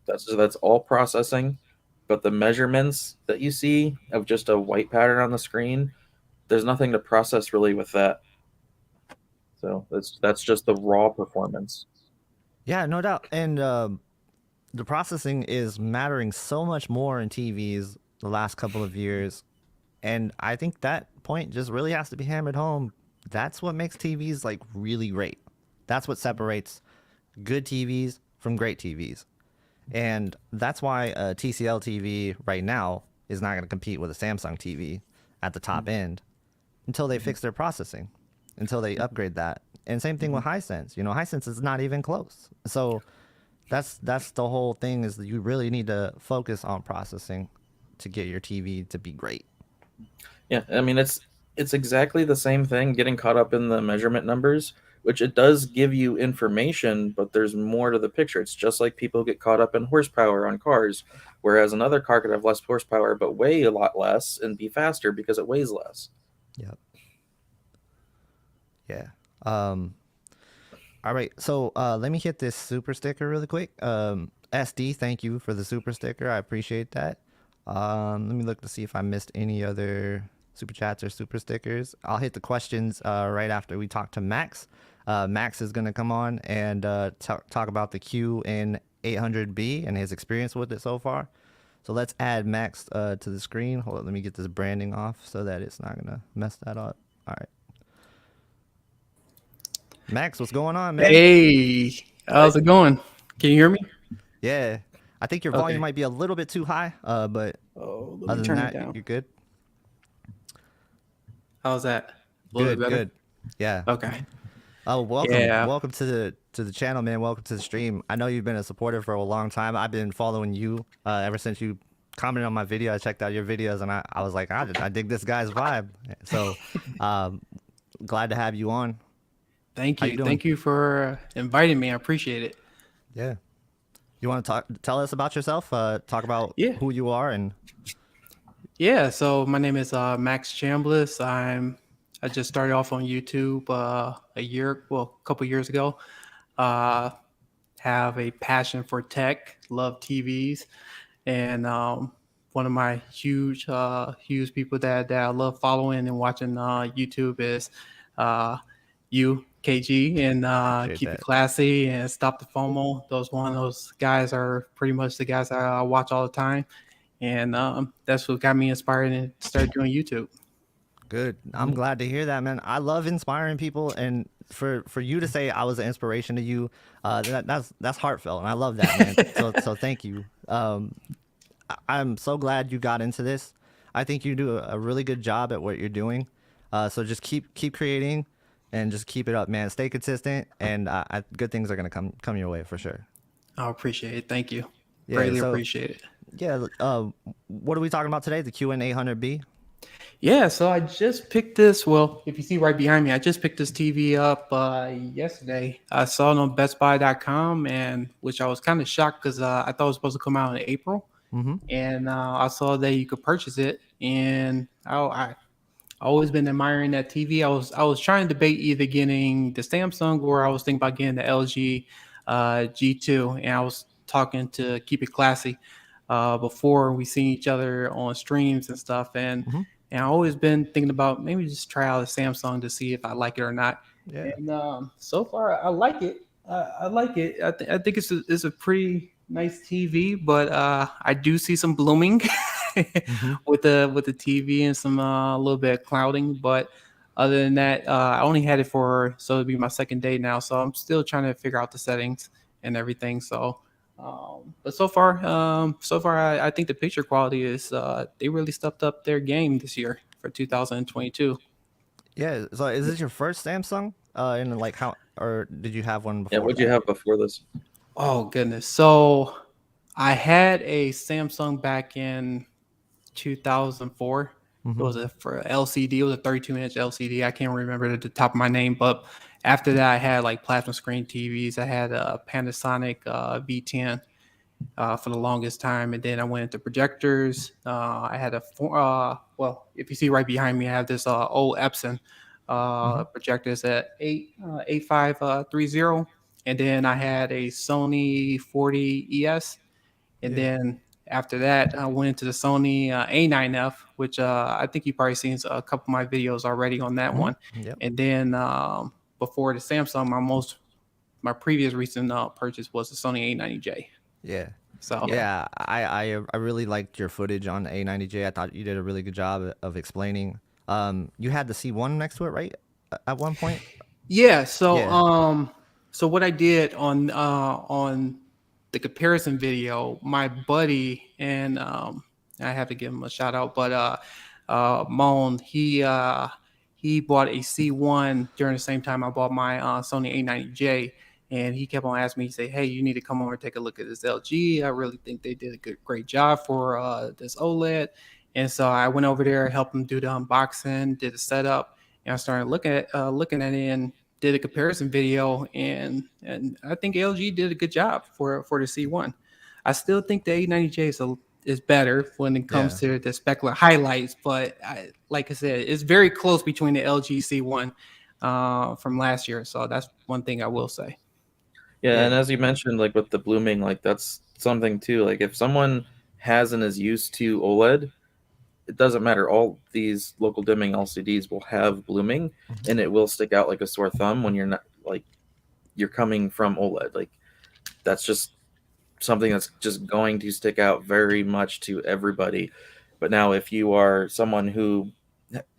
That's all processing, but the measurements that you see of just a white pattern on the screen, there's nothing to process really with that. So that's just the raw performance. Yeah, no doubt. And the processing is mattering so much more in TVs the last couple of years. And I think that point just really has to be hammered home. That's what makes TVs like really great. That's what separates good TVs from great TVs. And that's why a TCL TV right now is not going to compete with a Samsung TV at the top end until they fix their processing, until they upgrade that. And same thing with Hisense. Hisense is not even close. So that's the whole thing, is that you really need to focus on processing to get your TV to be great. Yeah, I mean it's exactly the same thing, getting caught up in the measurement numbers, which it does give you information, but there's more to the picture. It's just like people get caught up in horsepower on cars, whereas another car could have less horsepower but weigh a lot less and be faster because it weighs less. Yep. Yeah. All right. So let me hit this super sticker really quick. SD, thank you for the super sticker. I appreciate that. Let me look to see if I missed any other super chats or super stickers. I'll hit the questions right after we talk to Max. Max is going to come on and talk about the QN80B and his experience with it so far. So let's add Max to the screen. Hold on, let me get this branding off so that it's not going to mess that up. All right. Max, what's going on, man? Hey, how's it going? Can you hear me? Yeah. I think your volume might be a little bit too high, but other than that, you're good. How's that? A little bit better? Good. Yeah. Okay. Oh, welcome. Yeah. Welcome to the channel, man. Welcome to the stream. I know you've been a supporter for a long time. I've been following you ever since you commented on my video. I checked out your videos, and I was like, I dig this guy's vibe. So glad to have you on. Thank you. Thank you for inviting me. I appreciate it. Yeah. You want to tell us about yourself? Talk about who you are and Yeah, so my name is Max Chambliss. I just started off on YouTube a couple years ago. Uh, have a passion for tech, love TVs, and one of my huge people that I love following and watching YouTube is you, KG, and Appreciate Keep It that. Classy and Stop the FOMO. Those guys are pretty much the guys I watch all the time, and that's what got me inspired and started doing YouTube. Good. I'm glad to hear that, man. I love inspiring people, and for you to say I was an inspiration to you, that's heartfelt, and I love that, man. So thank you. I'm so glad you got into this. I think you do a really good job at what you're doing. So just keep creating, and just keep it up, man. Stay consistent, and good things are gonna come your way for sure. I appreciate it. Thank you. Yeah. Greatly So appreciate it. yeah. What are we talking about today? The QN800B. Yeah, so I just picked this. Well, if you see right behind me, I just picked this TV up yesterday. I saw it on BestBuy.com, and which I was kind of shocked because I thought it was supposed to come out in April, Mm-hmm. and I saw that you could purchase it, and I always been admiring that TV. I was trying to debate either getting the Samsung or I was thinking about getting the LG G2, and I was talking to Keep It Classy before we seen each other on streams and stuff, Mm-hmm. and I always been thinking about maybe just try out a Samsung to see if I like it or not. Yeah. And so far, I like it. I like it. I think it's a pretty nice TV, but I do see some blooming Mm-hmm. with the TV and some a little bit of clouding. But other than that, I only had it so it'll be my second day now. So I'm still trying to figure out the settings and everything. So. But so far, I think the picture quality is they really stepped up their game this year for 2022. Yeah. So is this your first Samsung? And like how, or did you have one Yeah, before what'd you that? have before this? Oh goodness! So I had a Samsung back in 2004. It Mm-hmm. was for LCD. It was a 32-inch LCD. I can't remember at the top of my name, but after that, I had like plasma screen TVs. I had a Panasonic V10 for the longest time, and then I went into projectors. I had well, if you see right behind me, I have this old Epson Mm-hmm. projectors at 8530, and then I had a Sony 40 ES, and Yeah. then after that, I went into the Sony A9F, which I think you've probably seen a couple of my videos already on that one. Mm-hmm. Yep. And then before the Samsung, my previous recent purchase was the Sony A90J. Yeah. So Yeah, I really liked your footage on A90J. I thought you did a really good job of explaining. You had the C1 next to it, right? At one point? yeah, so Yeah. so what I did on the comparison video, my buddy and I have to give him a shout out, but Moan, he bought a C1 during the same time I bought my Sony A90J, and he kept on asking me, he said, "Hey, you need to come over and take a look at this LG. I really think they did a great job for this OLED." And so I went over there, helped him do the unboxing, did the setup, and I started looking at it and did a comparison video, and I think LG did a good job for the C1. I still think the A90J is better when it Yeah. comes to the specular highlights, but like I said, it's very close between the LG C1 from last year. So that's one thing I will say. Yeah, and Yeah. as you mentioned, like with the blooming, like that's something too. Like if someone has and is used to OLED, it doesn't matter. All these local dimming LCDs will have blooming, Mhm. and it will stick out like a sore thumb when you're not like you're coming from OLED. Like that's just something that's just going to stick out very much to everybody. But now, if you are someone who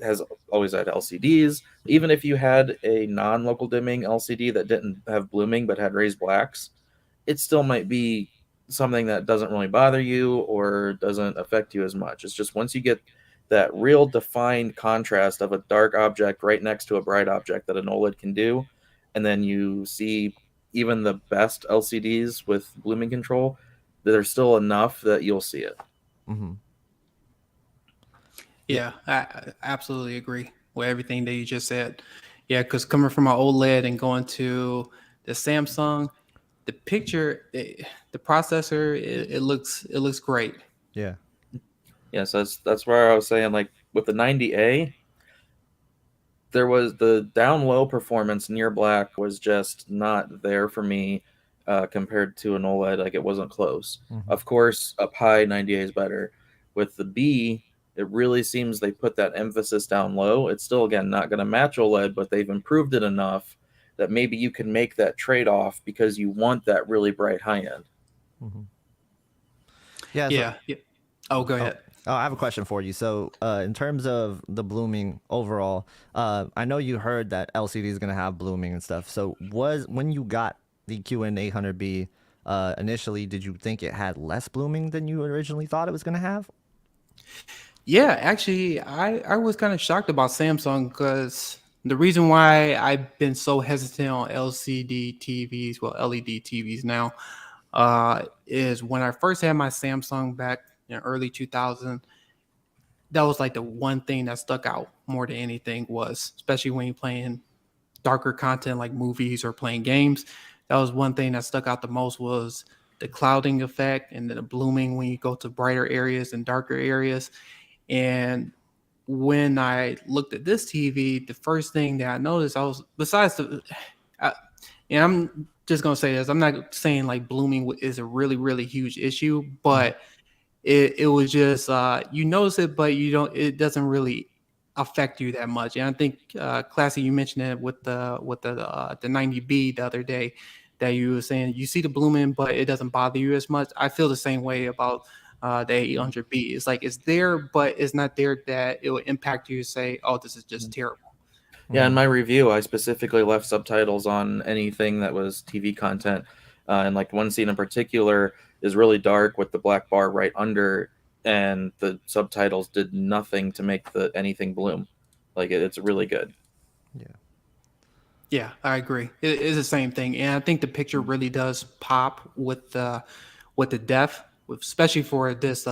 has always had LCDs, even if you had a non-local dimming LCD that didn't have blooming but had raised blacks, it still might be something that doesn't really bother you or doesn't affect you as much. It's just once you get that real defined contrast of a dark object right next to a bright object that an OLED can do, and then you see even the best LCDs with blooming control, there's still enough that you'll see it. Mm-hmm. Yeah. Yeah, I absolutely agree with everything that you just said. Yeah, because coming from an OLED and going to the Samsung, the picture, the processor, it looks great. Yeah. Yeah, so that's where I was saying, like with the 90A, there was the down low performance near black was just not there for me compared to an OLED. Like it wasn't close. Hmm. Of course, up high 90A is better. With the B, it really seems they put that emphasis down low. It's still again not going to match OLED, but they've improved it enough that maybe you can make that trade off because you want that really bright high end. Hmm. Yeah. So, Yeah. Yeah. Oh, go oh, ahead. oh, I have a question for you. So, in terms of the blooming overall, I know you heard that LCD is gonna have blooming and stuff. So, was when you got the QN800B initially, did you think it had less blooming than you originally thought it was gonna have? Yeah, actually, I was kind of shocked about Samsung because the reason why I've been so hesitant on LCD TVs, well, LED TVs now, is when I first had my Samsung back in early 2000. That was like the one thing that stuck out more than anything was, especially when you're playing darker content like movies or playing games. That was one thing that stuck out the most was the clouding effect and then the blooming when you go to brighter areas and darker areas. And when I looked at this TV, the first thing that I noticed, I was besides the, I, and I'm just gonna say this, I'm not saying like blooming is a really really huge issue, Mhm. but it was just you notice it, but you don't. It doesn't really affect you that much. And I think Classy, you mentioned it with the 90B the other day that you were saying you see the blooming, but it doesn't bother you as much. I feel the same way about the 800B. It's like it's there, but it's not there that it will impact you. Say, oh, this is just terrible. Yeah, in Mhm. my review, I specifically left subtitles on anything that was TV content. And like one scene in particular is really dark with the black bar right under, and the subtitles did nothing to make the anything bloom. Like it's really good. Yeah. Yeah, I agree. It is the same thing, and I think the picture really does pop with the depth, especially for this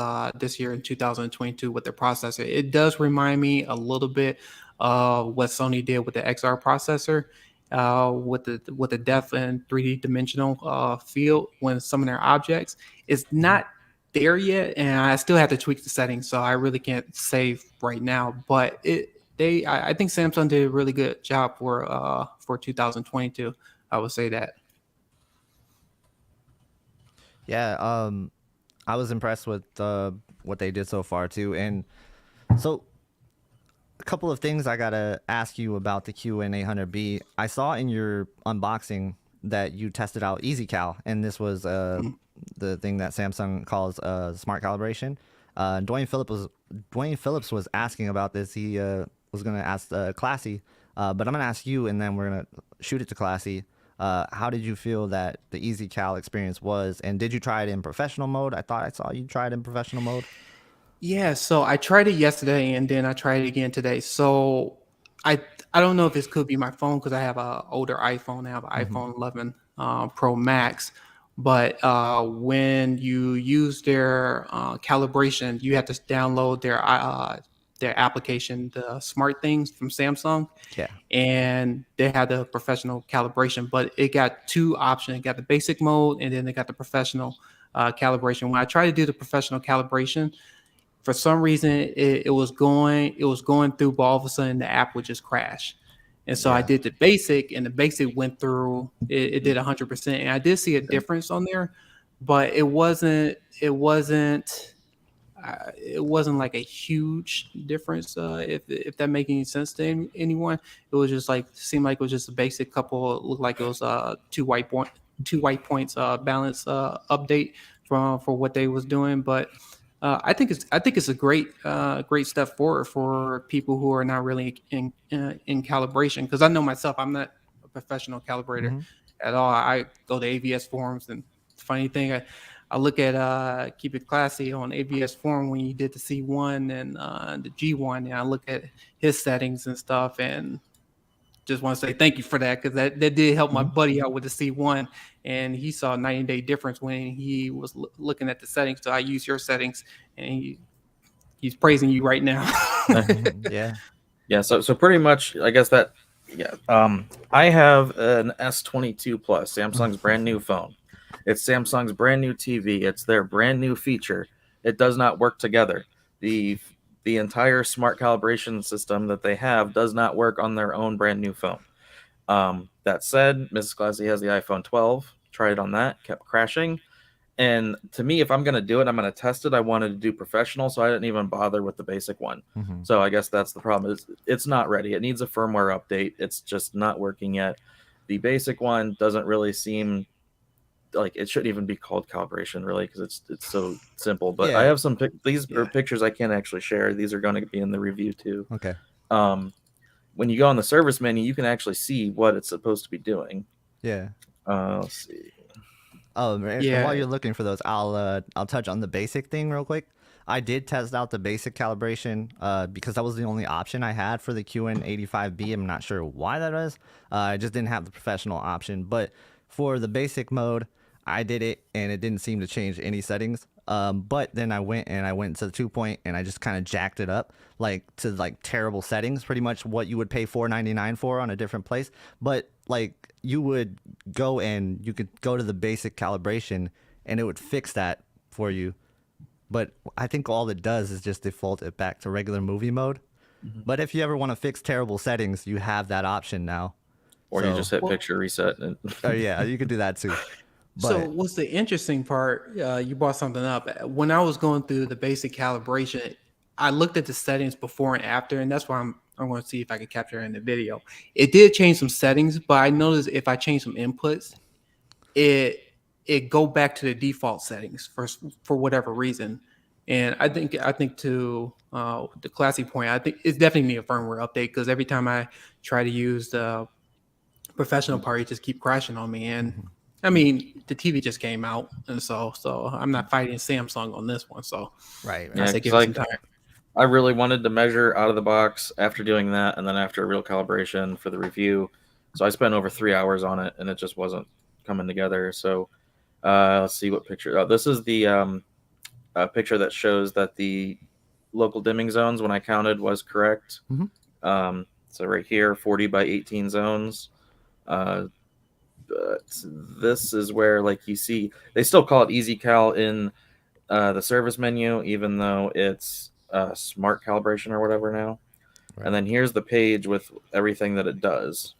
year in 2022 with the processor. It does remind me a little bit of what Sony did with the XR processor, with the depth and 3D dimensional field when some of their objects. It's Mhm. not there yet, and I still have to tweak the settings, so I really can't say right now. But I think Samsung did a really good job for 2022. I would say that. Yeah. I was impressed with what they did so far too, and so a couple of things I gotta ask you about the QN800B. I saw in your unboxing that you tested out EasyCal, and this was Mhm. the thing that Samsung calls smart calibration. Dwayne Phillips was asking about this. He was gonna ask Classy, but I'm gonna ask you, and then we're gonna shoot it to Classy. How did you feel that the EasyCal experience was, and did you try it in professional mode? I thought I saw you try it in professional mode. Yeah, so I tried it yesterday and then I tried it again today. So I I don't know if this could be my phone because I have a older iPhone. I have an Hmm. iPhone 11 Pro Max. But when you use their calibration, you have to download their application, the Smart Things from Samsung, Yeah. and they had the professional calibration. But it got two options: it got the basic mode, and then they got the professional calibration. When I tried to do the professional calibration, for some reason it was going through, but all of a sudden the app would just crash. And so I Yeah. did the basic, and the basic went through. It did 100%, and I did see a difference on there, but it wasn't like a huge difference. If that make any sense to anyone, it was just like seemed like it was just a basic couple. Looked like it was two white points balance update for what they was doing, but. I think it's a great step forward for people who are not really in calibration, because I know myself, I'm not a professional calibrator Hmm. at all. I go to AVS forums, and funny thing, I look at Keep It Classy on AVS forum when you did the C1 and the G1, and I look at his settings and stuff, and just want to say thank you for that, because that did help my Hmm. buddy out with the C1, and he saw a 90-day difference when he was looking at the settings. So I use your settings, and he's praising you right now. Yeah. Yeah, so pretty much, I guess that, yeah. I have an S22 Plus, Samsung's brand new phone. It's Samsung's brand new TV. It's their brand new feature. It does not work together. the entire smart calibration system that they have does not work on their own brand new phone. That said, Mrs. Classy has the iPhone 12. Tried it on that, kept crashing. And to me, if I'm going to do it, I'm going to test it. I wanted to do professional, so I didn't even bother with the basic one. Mm-hmm. So I guess that's the problem. It's not ready. It needs a firmware update. It's just not working yet. The basic one doesn't really seem like it shouldn't even be called calibration, really, because it's so simple. But I have some these are pictures I can't actually share. These are going to be in the review too. Okay. When you go on the service menu, you can actually see what it's supposed to be doing. Yeah. Let's see. Oh, while you're looking for those, I'll touch on the basic thing real quick. I did test out the basic calibration because that was the only option I had for the QN85B. I'm not sure why that is. I just didn't have the professional option. But for the basic mode, I did it, and it didn't seem to change any settings. But then I went to the 2-point, and I just kind of jacked it up to terrible settings, pretty much what you would pay $4.99 for on a different place. But you would you could go to the basic calibration, and it would fix that for you. But I think all it does is just default it back to regular movie mode. Mm-hmm. But if you ever want to fix terrible settings, you have that option now. Or you just hit picture reset. And oh yeah, you could do that too. But, so what's the interesting part? You brought something up. When I was going through the basic calibration, I looked at the settings before and after, and that's why I'm going to see if I can capture it in the video. It did change some settings, but I noticed if I change some inputs, it go back to the default settings for whatever reason. And I think to the classy point, I think it's definitely need a firmware update, because every time I try to use the professional part, it just keep crashing on me. And I mean, the TV just came out, and so I'm not fighting Samsung on this one. So right. Yeah, I really wanted to measure out of the box after doing that, and then after a real calibration for the review. So I spent over 3 hours on it, and it just wasn't coming together. So let's see what picture. This is the picture that shows that the local dimming zones, when I counted, was correct. Mm-hmm. So right here, 40 by 18 zones. But this is where, you see, they still call it Easy Cal in the service menu, even though it's smart calibration or whatever now. Right. And then here's the page with everything that it does.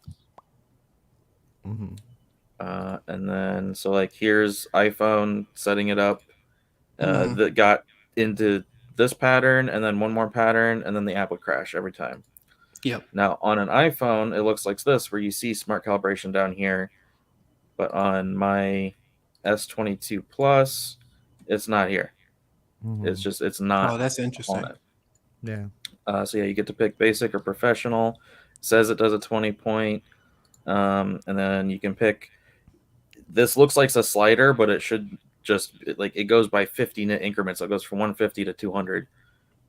Mm-hmm. And then, so here's iPhone setting it up that got into this pattern, and then one more pattern, and then the app would crash every time. Yep. Now, on an iPhone, it looks like this, where you see smart calibration down here. But on my S22 Plus, it's not here. Mm-hmm. It's not. Oh, that's interesting. Yeah. So yeah, you get to pick basic or professional. It says it does a 20-point. And then you can pick. This looks like a slider, but it should just it goes by 50 nit increments. So it goes from 150 to 200.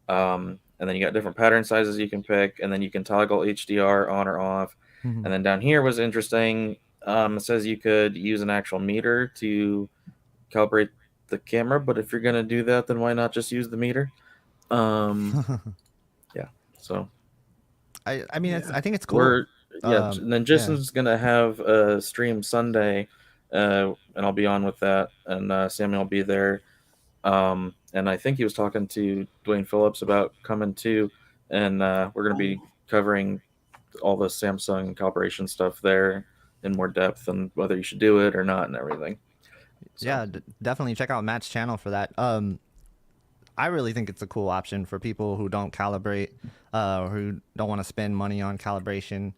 And then you got different pattern sizes you can pick, and then you can toggle HDR on or off. Mm-hmm. And then down here was interesting. It says you could use an actual meter to calibrate the camera, but if you're going to do that, then why not just use the meter? Yeah. So I mean, I think it's cool. And then Jason's going to have a stream Sunday, and I'll be on with that, and Samuel will be there. And I think he was talking to Dwayne Phillips about coming too, and we're going to be covering all the Samsung calibration stuff there in more depth, and whether you should do it or not and everything. So. Yeah, definitely check out Matt's channel for that. I really think it's a cool option for people who don't calibrate, or who don't want to spend money on calibration.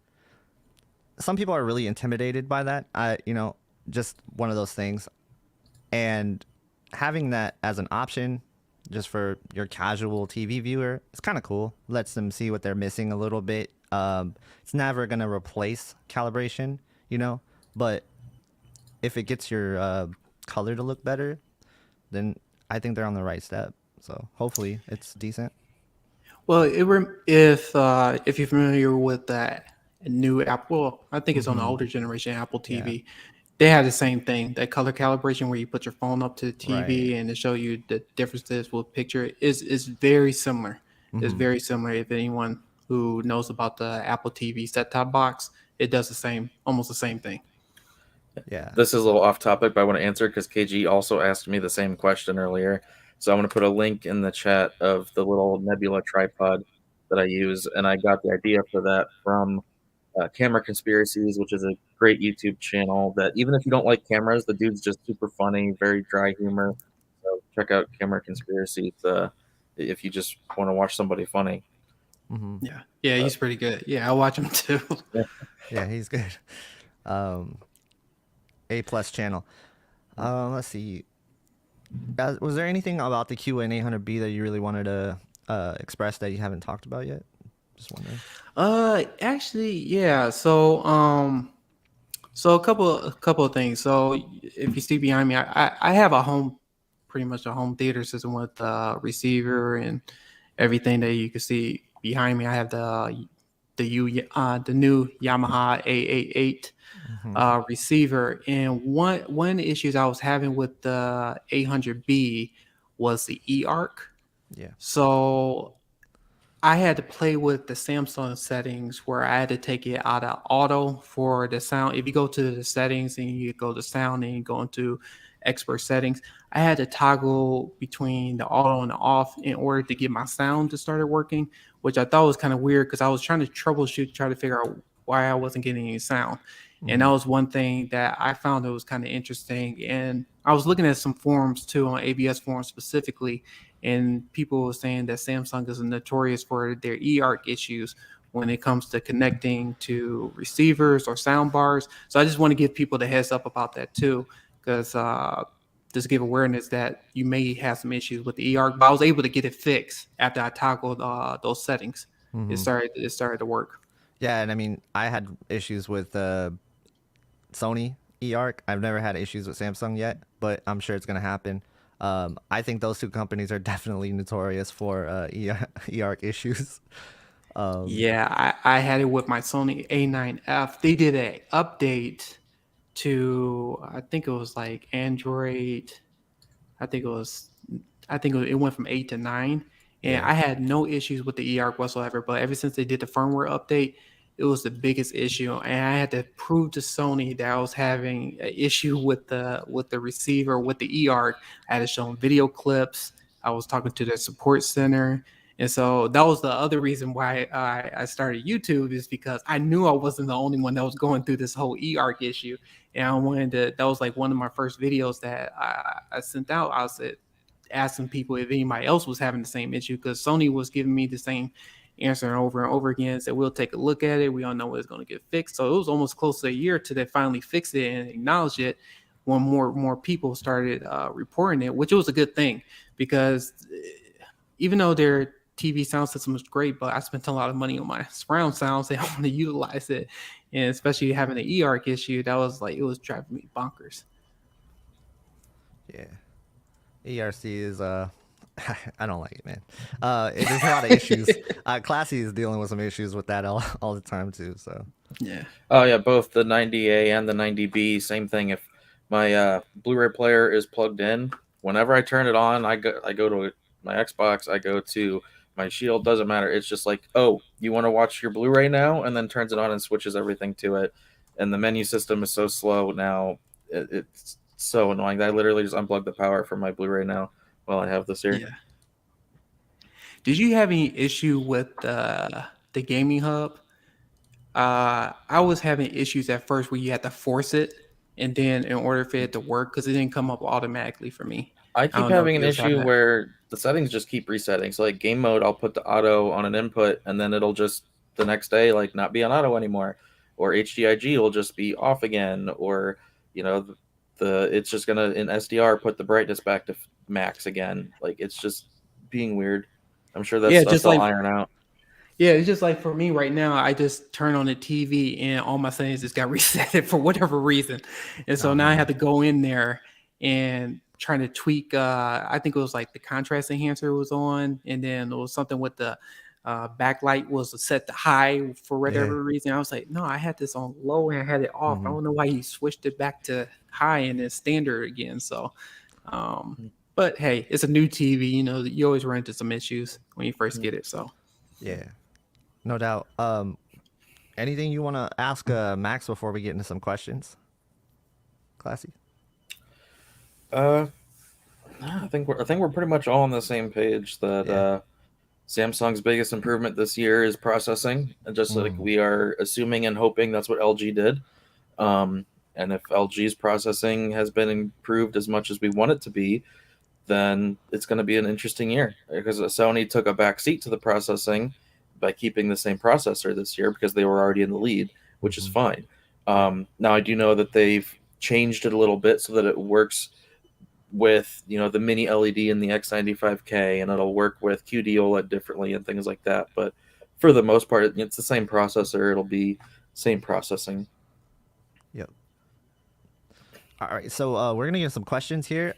Some people are really intimidated by that. Just one of those things. And having that as an option just for your casual TV viewer, it's kind of cool. Lets them see what they're missing a little bit. It's never going to replace calibration, but if it gets your color to look better, then I think they're on the right step. So hopefully it's decent. Well, if you're familiar with that new Apple, I think it's on the older generation Apple TV. Yeah. They have the same thing, that color calibration where you put your phone up to the TV and to show you the differences with picture is very similar. Mm-hmm. It's very similar. If anyone who knows about the Apple TV set-top box, it does almost the same thing. Yeah. This is a little off topic, but I want to answer because KG also asked me the same question earlier. So I'm going to put a link in the chat of the little Nebula tripod that I use, and I got the idea for that from Camera Conspiracies, which is a great YouTube channel that even if you don't like cameras, the dude's just super funny, very dry humor. So check out Camera Conspiracies if you just want to watch somebody funny. Mm-hmm. Yeah, he's pretty good. Yeah, I watch him too. Yeah, he's good. A+ channel. Let's see. Was there anything about the QN800B that you really wanted to express that you haven't talked about yet? Just wondering. Actually, yeah. So a couple of things. So if you see behind me, I have pretty much a home theater system with receiver and everything that you can see behind me. I have the new Yamaha A88 receiver, and one issues I was having with the 800B was the e-arc. Yeah. So I had to play with the Samsung settings where I had to take it out of auto for the sound. If you go to the settings and you go to sound and you go into expert settings, I had to toggle between the auto and the off in order to get my sound to start working, which I thought was kind of weird because I was trying to troubleshoot, try to figure out why I wasn't getting any sound. And that was one thing that I found that was kind of interesting. And I was looking at some forums too, on ABS forums specifically, and people were saying that Samsung is notorious for their e-arc issues when it comes to connecting to receivers or soundbars. So I just want to give people the heads up about that too, because just give awareness that you may have some issues with the e-arc. But I was able to get it fixed after I toggled those settings. It started to work. Yeah, and I mean, I had issues with Sony eArc. I've never had issues with Samsung yet, but I'm sure it's going to happen. I think those two companies are definitely notorious for eArc issues. Yeah, I had it with my Sony A9F. They did an update to, I think it was like Android. I think it went from 8 to 9, and Yeah. I had no issues with the eArc whatsoever. But ever since they did the firmware update, it was the biggest issue, and I had to prove to Sony that I was having an issue with the receiver with the eArc. I had to show them video clips. I was talking to their support center, and so that was the other reason why I started YouTube, is because I knew I wasn't the only one that was going through this whole eArc issue, and I wanted to. That was like one of my first videos that I sent out. I said, asking people if anybody else was having the same issue, because Sony was giving me the same answer over and over again. Said, we'll take a look at it. We all know it's going to get fixed. So it was almost close to a year till they finally fixed it and acknowledged it, when more people started reporting it, which was a good thing, because even though their TV sound system was great, but I spent a lot of money on my surround sounds. They want to utilize it, and especially having an eArc issue, that was like, it was driving me bonkers. Yeah. ERC is I don't like it, man. There's a lot of issues. Classy is dealing with some issues with that all the time too. So Yeah. Oh yeah, both the 90A and the 90B, same thing. If my Blu-ray player is plugged in, whenever I turn it on, I go to my Xbox, I go to my Shield, doesn't matter. It's just like, oh, you want to watch your Blu-ray now, and then turns it on and switches everything to it. And the menu system is so slow now, it's so annoying. I literally just unplug the power from my Blu-ray now while I have this here. Yeah. Did you have any issue with the gaming hub? I was having issues at first where you had to force it, and then in order for it to work, because it didn't come up automatically for me. I I keep don't know if having an you ever tried issue that. where the settings just keep resetting. So like game mode, I'll put the auto on an input, and then it'll just the next day like not be on auto anymore, or HDIG will just be off again, or it's just gonna in SDR put the brightness back to max again. Like it's just being weird. I'm sure that Yeah, stuff just they'll like iron out. Yeah, it's just like for me right now, I just turn on the TV and all my settings just got reset for whatever reason. And so Oh, now I man. have to go in there and trying to tweak. I think it was like the contrast enhancer was on, and then it was something with the backlight was set to high for whatever reason. I was like, no, I had this on low and I had it off. I don't know why you switched it back to high and then standard again. So, but hey, it's a new TV. You always run into some issues when you first get it. So. Yeah, no doubt. Anything you want to ask Max before we get into some questions? Classy. I think we're pretty much all on the same page that Yeah. Samsung's biggest improvement this year is processing, and just like we are assuming and hoping that's what LG did. Um, and if LG's processing has been improved as much as we want it to be, then it's going to be an interesting year, because Sony took a back seat to the processing by keeping the same processor this year because they were already in the lead, which is fine. Now I do know that they've changed it a little bit so that it works with the mini LED and the X95K, and it'll work with QD OLED differently and things like that. But for the most part, it's the same processor. It'll be same processing. Yep. All right, so we're gonna get some questions here.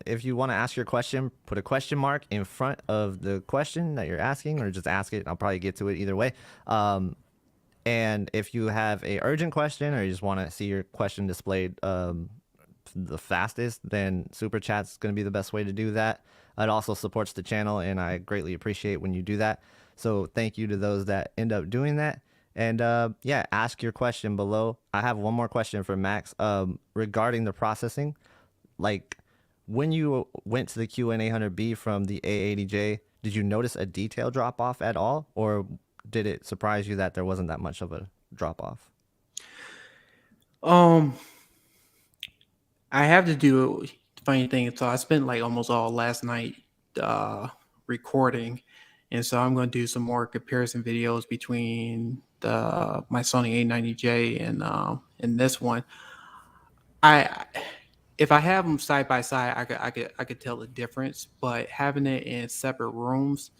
If you want to ask your question, put a question mark in front of the question that you're asking, or just ask it. I'll probably get to it either way. And if you have a urgent question, or you just want to see your question displayed the fastest, then super chat's gonna be the best way to do that. It also supports the channel, and I greatly appreciate when you do that. So thank you to those that end up doing that. And yeah, ask your question below. I have one more question for Max regarding the processing. Like, when you went to the QN800B from the A80J, did you notice a detail drop off at all, or did it surprise you that there wasn't that much of a drop off? I have to do a funny thing. So I spent like almost all last night recording, and so I'm going to do some more comparison videos between my Sony A90J and this one. If I have them side by side, I could tell the difference. But having it in separate rooms,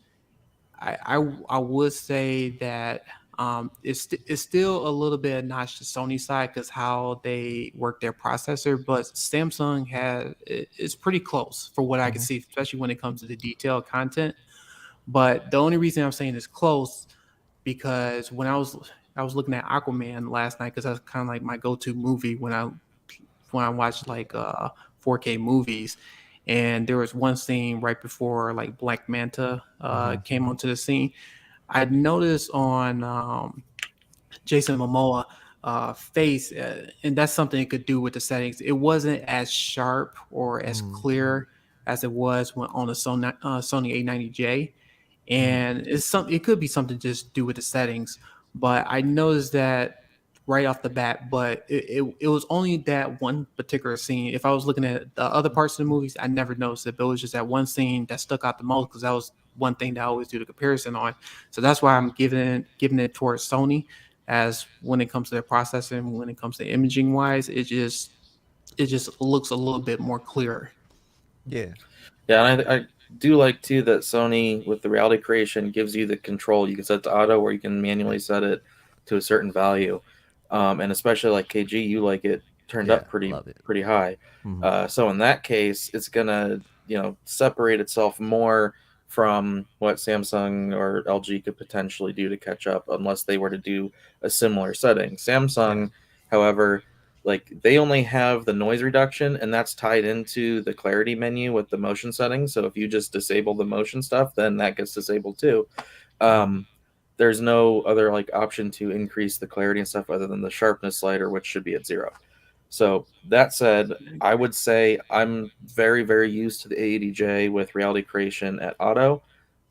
I would say that it's still a little bit of notch to Sony side because how they work their processor, but Samsung it's pretty close for what I can see, especially when it comes to the detailed content. But the only reason I'm saying it's close because when I was looking at Aquaman last night, because that's kind of like my go-to movie when I watch like 4K movies. And there was one scene right before like Black Manta came onto the scene. I noticed on Jason Momoa face, and that's something it could do with the settings. It wasn't as sharp or as clear as it was on the Sony A90J, and it could be something just do with the settings. But I noticed that right off the bat, but it was only that one particular scene. If I was looking at the other parts of the movies, I never noticed it, but it was just that one scene that stuck out the most because that was one thing that I always do the comparison on. So that's why I'm giving it towards Sony, as when it comes to their processing, when it comes to imaging wise, it just looks a little bit more clearer. Yeah. Yeah, and I do like too that Sony with the reality creation gives you the control. You can set it to auto, or you can manually set it to a certain value. And especially like KG, you like it turned up pretty high. So in that case, it's gonna separate itself more from what Samsung or LG could potentially do to catch up, unless they were to do a similar setting. Samsung, however, like they only have the noise reduction, and that's tied into the clarity menu with the motion settings. So if you just disable the motion stuff, then that gets disabled too. There's no other like option to increase the clarity and stuff other than the sharpness slider, which should be at 0. So that said, I would say I'm very, very used to the A80J with reality creation at auto.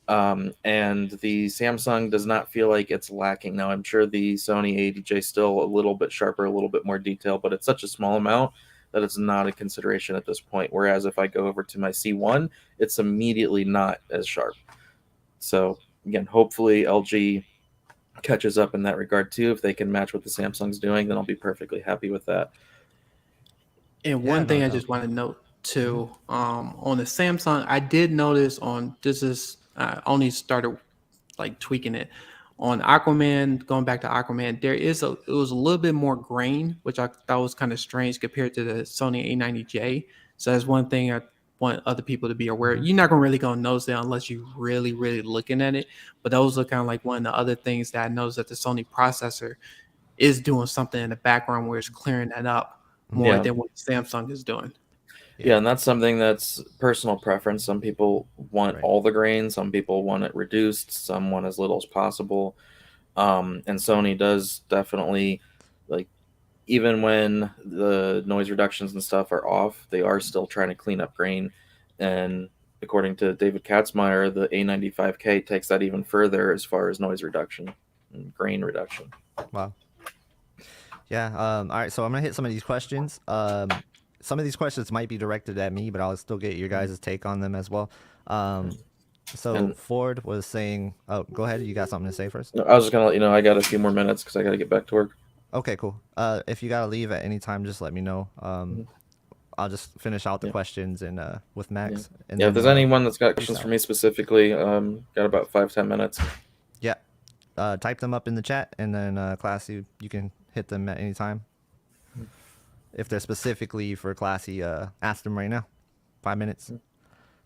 And the Samsung does not feel like it's lacking. Now, I'm sure the Sony A80J is still a little bit sharper, a little bit more detail, but it's such a small amount that it's not a consideration at this point. Whereas if I go over to my C1, it's immediately not as sharp. So again, hopefully LG catches up in that regard too. If they can match what the Samsung's doing, then I'll be perfectly happy with that. And one thing I just want to note too, on the Samsung, I did notice I only started like tweaking it on Aquaman. Going back to Aquaman, it was a little bit more grain, which I thought was kind of strange compared to the Sony A90J. So that's one thing I want other people to be aware. You're not really gonna notice that unless you really, really looking at it. But those are kind of like one of the other things that I noticed, that the Sony processor is doing something in the background where it's clearing that up more than what Samsung is doing. Yeah, and that's something that's personal preference. Some people want all the grain, some people want it reduced, some want as little as possible. And Sony does definitely, like, even when the noise reductions and stuff are off, they are still trying to clean up grain And according to David Katzmeyer, the A95K takes that even further as far as noise reduction and grain reduction. Wow. Yeah. All right. So I'm gonna hit some of these questions. Some of these questions might be directed at me, but I'll still get your guys' take on them as well. So And- Ford was saying, "Oh, go ahead. You got something to say first?" I was just gonna let you know I got a few more minutes because I got to get back to work. Okay, cool. If you gotta leave at any time, just let me know. I'll just finish out the questions and with Max. And Yeah, then, if there's anyone that's got questions out. for me specifically, got about 5-10 minutes. Yeah. Type them up in the chat, and then Classy, you can hit them at any time. If they're specifically for Classy, ask them right now. 5 minutes.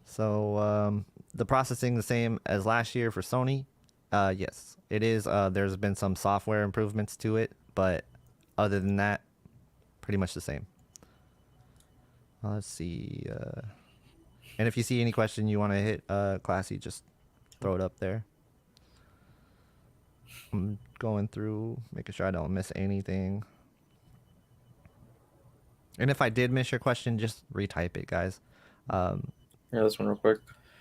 So the processing the same as last year for Sony. Yes, it is. There's been some software improvements to it, but other than that, pretty much the same. Let's see. And if you see any question you want to hit, Classy, just throw it up there. I'm going through, making sure I don't miss anything. And if I did miss your question, just retype it, guys. Yeah, this one real quick.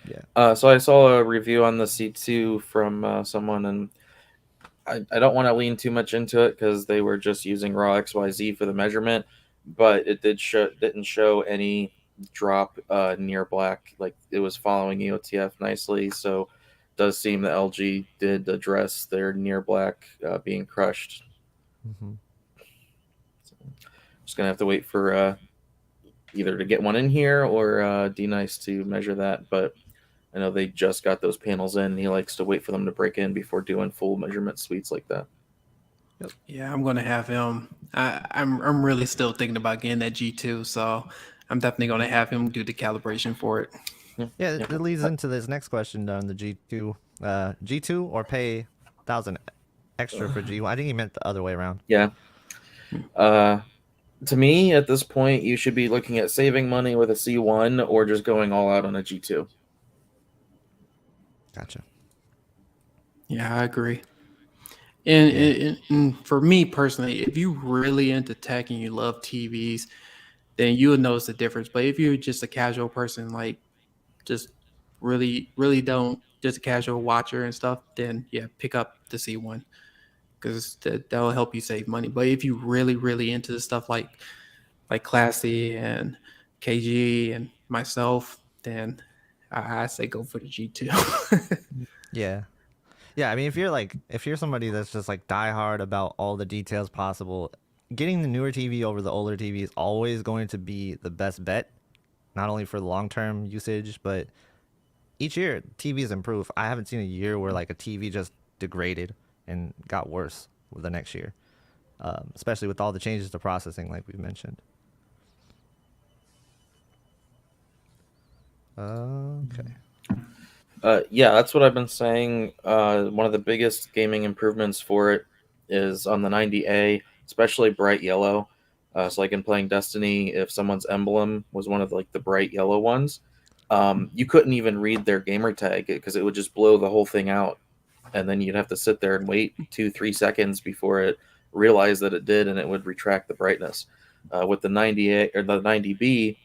Yeah. So I saw a review on the C2 from someone, and I don't want to lean too much into it because they were just using raw XYZ for the measurement, but it didn't show any drop near black. Like it was following EOTF nicely, so it does seem that LG did address their near black being crushed. Mm-hmm. So, just gonna have to wait for either to get one in here or D-Nice to measure that, but I know they just got those panels in. He likes to wait for them to break in before doing full measurement suites like that. Yep. Yeah, I'm gonna have him. I'm really still thinking about getting that G2, so I'm definitely gonna have him do the calibration for it. Yeah, it leads into this next question on the G2. G2 or pay 1,000 extra for G1. I think he meant the other way around. Yeah. To me, at this point, you should be looking at saving money with a C1 or just going all out on a G2. Gotcha. Yeah, I agree. And for me personally, if you really into tech and you love TVs, then you would notice the difference. But if you're just a casual person, like just really don't, just a casual watcher and stuff, then yeah, pick up the C1 because that'll help you save money. But if you really into the stuff like Classy and KG and myself, then I say go for the G2. Yeah. Yeah, I mean, if you're somebody that's just like diehard about all the details possible, getting the newer TV over the older TV is always going to be the best bet, not only for the long-term usage, but each year TVs improve. I haven't seen a year where like a TV just degraded and got worse with the next year, especially with all the changes to processing, like we mentioned. Okay. Yeah, that's what I've been saying. One of the biggest gaming improvements for it is on the 90A, especially bright yellow. So like in playing Destiny, if someone's emblem was one of like the bright yellow ones, you couldn't even read their gamer tag because it would just blow the whole thing out. And then you'd have to sit there and wait 2-3 seconds before it realized that it did, and it would retract the brightness. With the 90A or the 90B,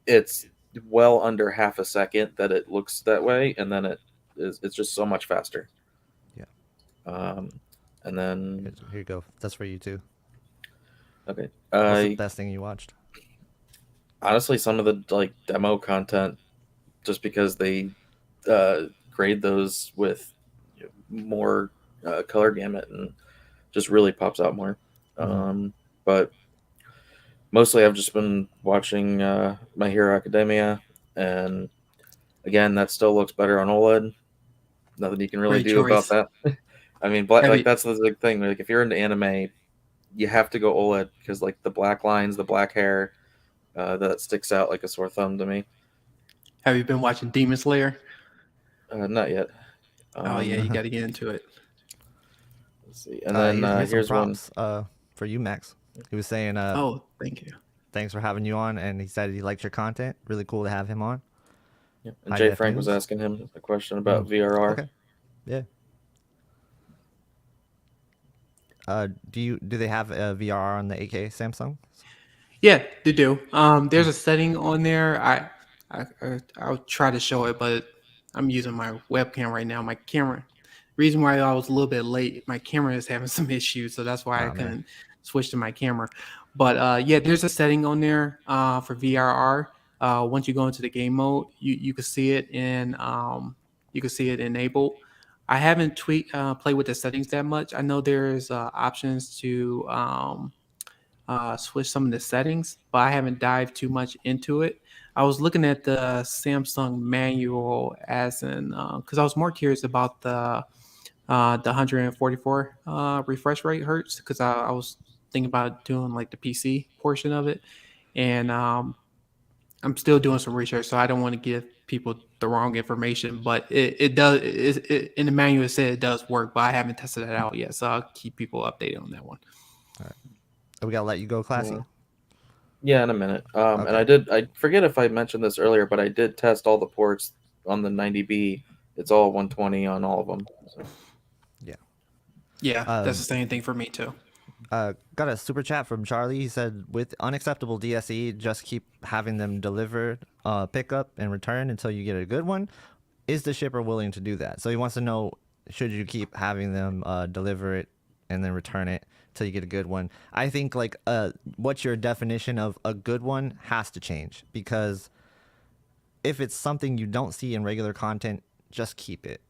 it's well under half a second that it looks that way, and then it's just so much faster. Yeah. And then Here you go. That's for you too. okay. What's the best thing you watched? Honestly, some of the like demo content, just because they grade those with more color gamut and just really pops out more. But mostly I've just been watching My Hero Academia, and again, that still looks better on OLED. Nothing you can really Great do choice. about that. I mean, that's the big thing. Like, if you're into anime, you have to go OLED because, like, the black lines, the black hair, that sticks out like a sore thumb to me. Have you been watching Demon Slayer? Not yet. Oh yeah, you got to get into it. Let's see. And then here's some one. props for you, Max. He was saying, Oh, thank you. thanks for having you on, and he said he liked your content. Really cool to have him on. Yeah. And High Jay Def Frank was News. asking him a question about VRR. Okay. Yeah. Do they have a VRR on the AK Samsung? Yeah, they do. There's a setting on there. I'll try to show it, but I'm using my webcam right now. My camera. Reason why I was a little bit late, my camera is having some issues, so that's why I Oh, man. couldn't switch to my camera. But yeah, there's a setting on there for VRR. Once you go into the game mode, you can see it in you can see it enabled. I haven't played with the settings that much. I know there's options to switch some of the settings, but I haven't dived too much into it. I was looking at the Samsung manual as in because I was more curious about the 144 refresh rate hertz because I was thinking about doing like the PC portion of it, and I'm still doing some research, so I don't want to give people the wrong information. But it does in the manual it said it does work, but I haven't tested it out yet, so I'll keep people updated on that one. We gotta let you go, Classy. Yeah, in a minute. Okay. And I forget if I mentioned this earlier, but I did test all the ports on the 90B. It's all 120 on all of them. So. Yeah, that's the same thing for me too. Got a super chat from Charlie. He said, with unacceptable DSE, just keep having them delivered, pick up and return until you get a good one. Is the shipper willing to do that? So he wants to know, should you keep having them deliver it and then return it till you get a good one? I think like what's your definition of a good one has to change, because if it's something you don't see in regular content, just keep it.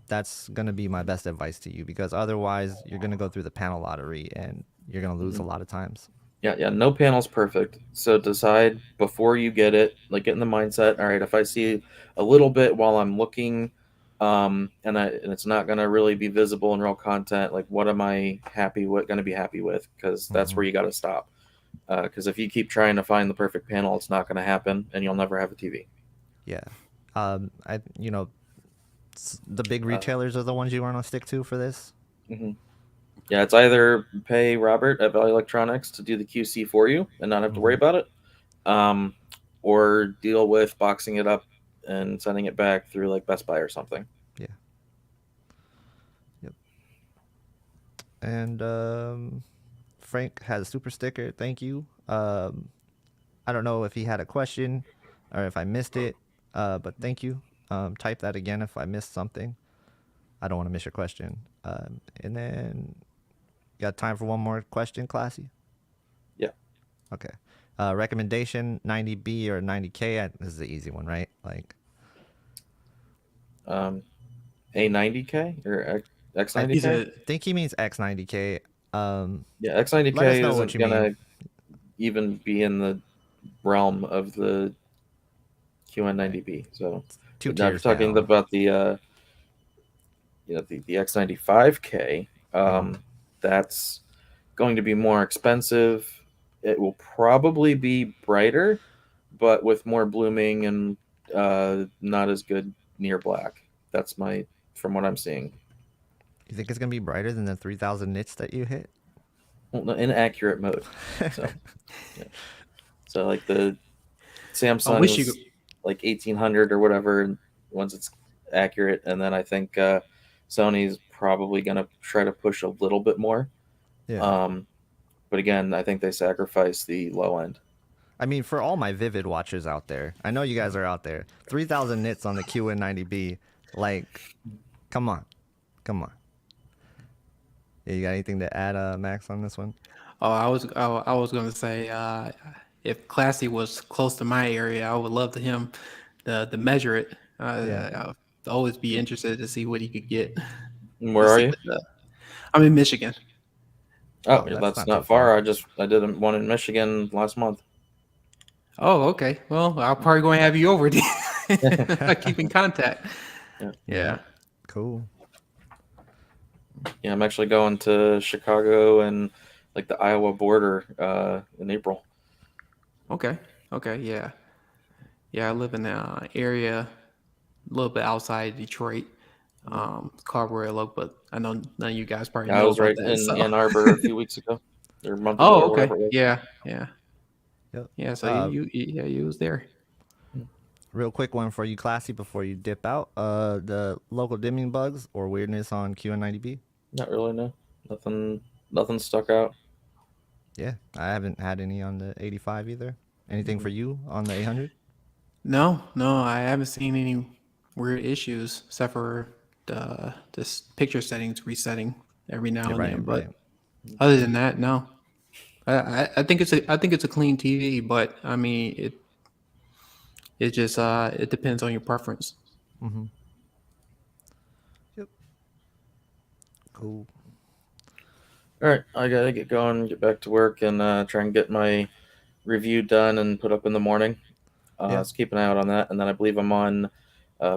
That's gonna be my best advice to you, because otherwise you're gonna go through the panel lottery and you're gonna lose a lot of times. Yeah, no panel's perfect. So decide before you get it, like get in the mindset, all right, if I see a little bit while I'm looking, and it's not going to really be visible in real content, like what am I going to be happy with? Because that's where you got to stop. Because if you keep trying to find the perfect panel, it's not going to happen, and you'll never have a TV. Yeah. The big retailers are the ones you want to stick to for this. Mm-hmm. Yeah, it's either pay Robert at Valley Electronics to do the QC for you and not have to worry about it, or deal with boxing it up and sending it back through like Best Buy or something. Yeah. Yep. And Frank has a super sticker. Thank you. I don't know if he had a question or if I missed it, but thank you. Type that again if I missed something. I don't want to miss your question. And then, got time for one more question, Classy? Yeah. Okay. Recommendation, 90B or 90K? This is the easy one, right? Like, A90K or X90K? I think he means X90K. Yeah, X90K isn't gonna even be in the realm of the QN90B. So I'm talking about the the X95K. That's going to be more expensive. It will probably be brighter, but with more blooming and not as good near black. That's from what I'm seeing. You think it's gonna be brighter than the 3,000 nits that you hit? Well, in accurate mode. So, yeah. So like the Samsung is like 1800 or whatever, and once it's accurate, and then I think Sony's probably gonna try to push a little bit more. Yeah. But again, I think they sacrifice the low end. I mean, for all my Vivid watchers out there, I know you guys are out there. 3,000 nits on the QN90B, like, come on. Yeah, you got anything to add, Max, on this one? Oh, I was going to say, if Classy was close to my area, I would love to him to measure it. I'd always be interested to see what he could get. Where are you? I'm in Michigan. Oh, that's not far. I did one in Michigan last month. Oh, okay. Well, I'll probably going to have you over. Keep in contact. Yeah. Cool. Yeah, I'm actually going to Chicago and like the Iowa border in April. Okay. Yeah. I live in an area a little bit outside Detroit, called Royal Oak, but I know none of you guys probably know. I was about right that, in so. Ann Arbor a few weeks ago. Or a month ago. Oh, okay. Yeah. Yep. Yeah. So you was there. Real quick one for you, Classy, before you dip out. The local dimming bugs or weirdness on QN90B? Not really, no. Nothing stuck out. Yeah, I haven't had any on the 85 either. Anything for you on the 800? No, I haven't seen any weird issues except for the this picture settings resetting every now and then. But other than that, no. I think it's a clean TV, but I mean it just it depends on your preference. Mm-hmm. Yep. Cool. All right, I gotta get going, get back to work, and try and get my review done and put up in the morning. Yeah. So keep an eye out on that. And then I believe I'm on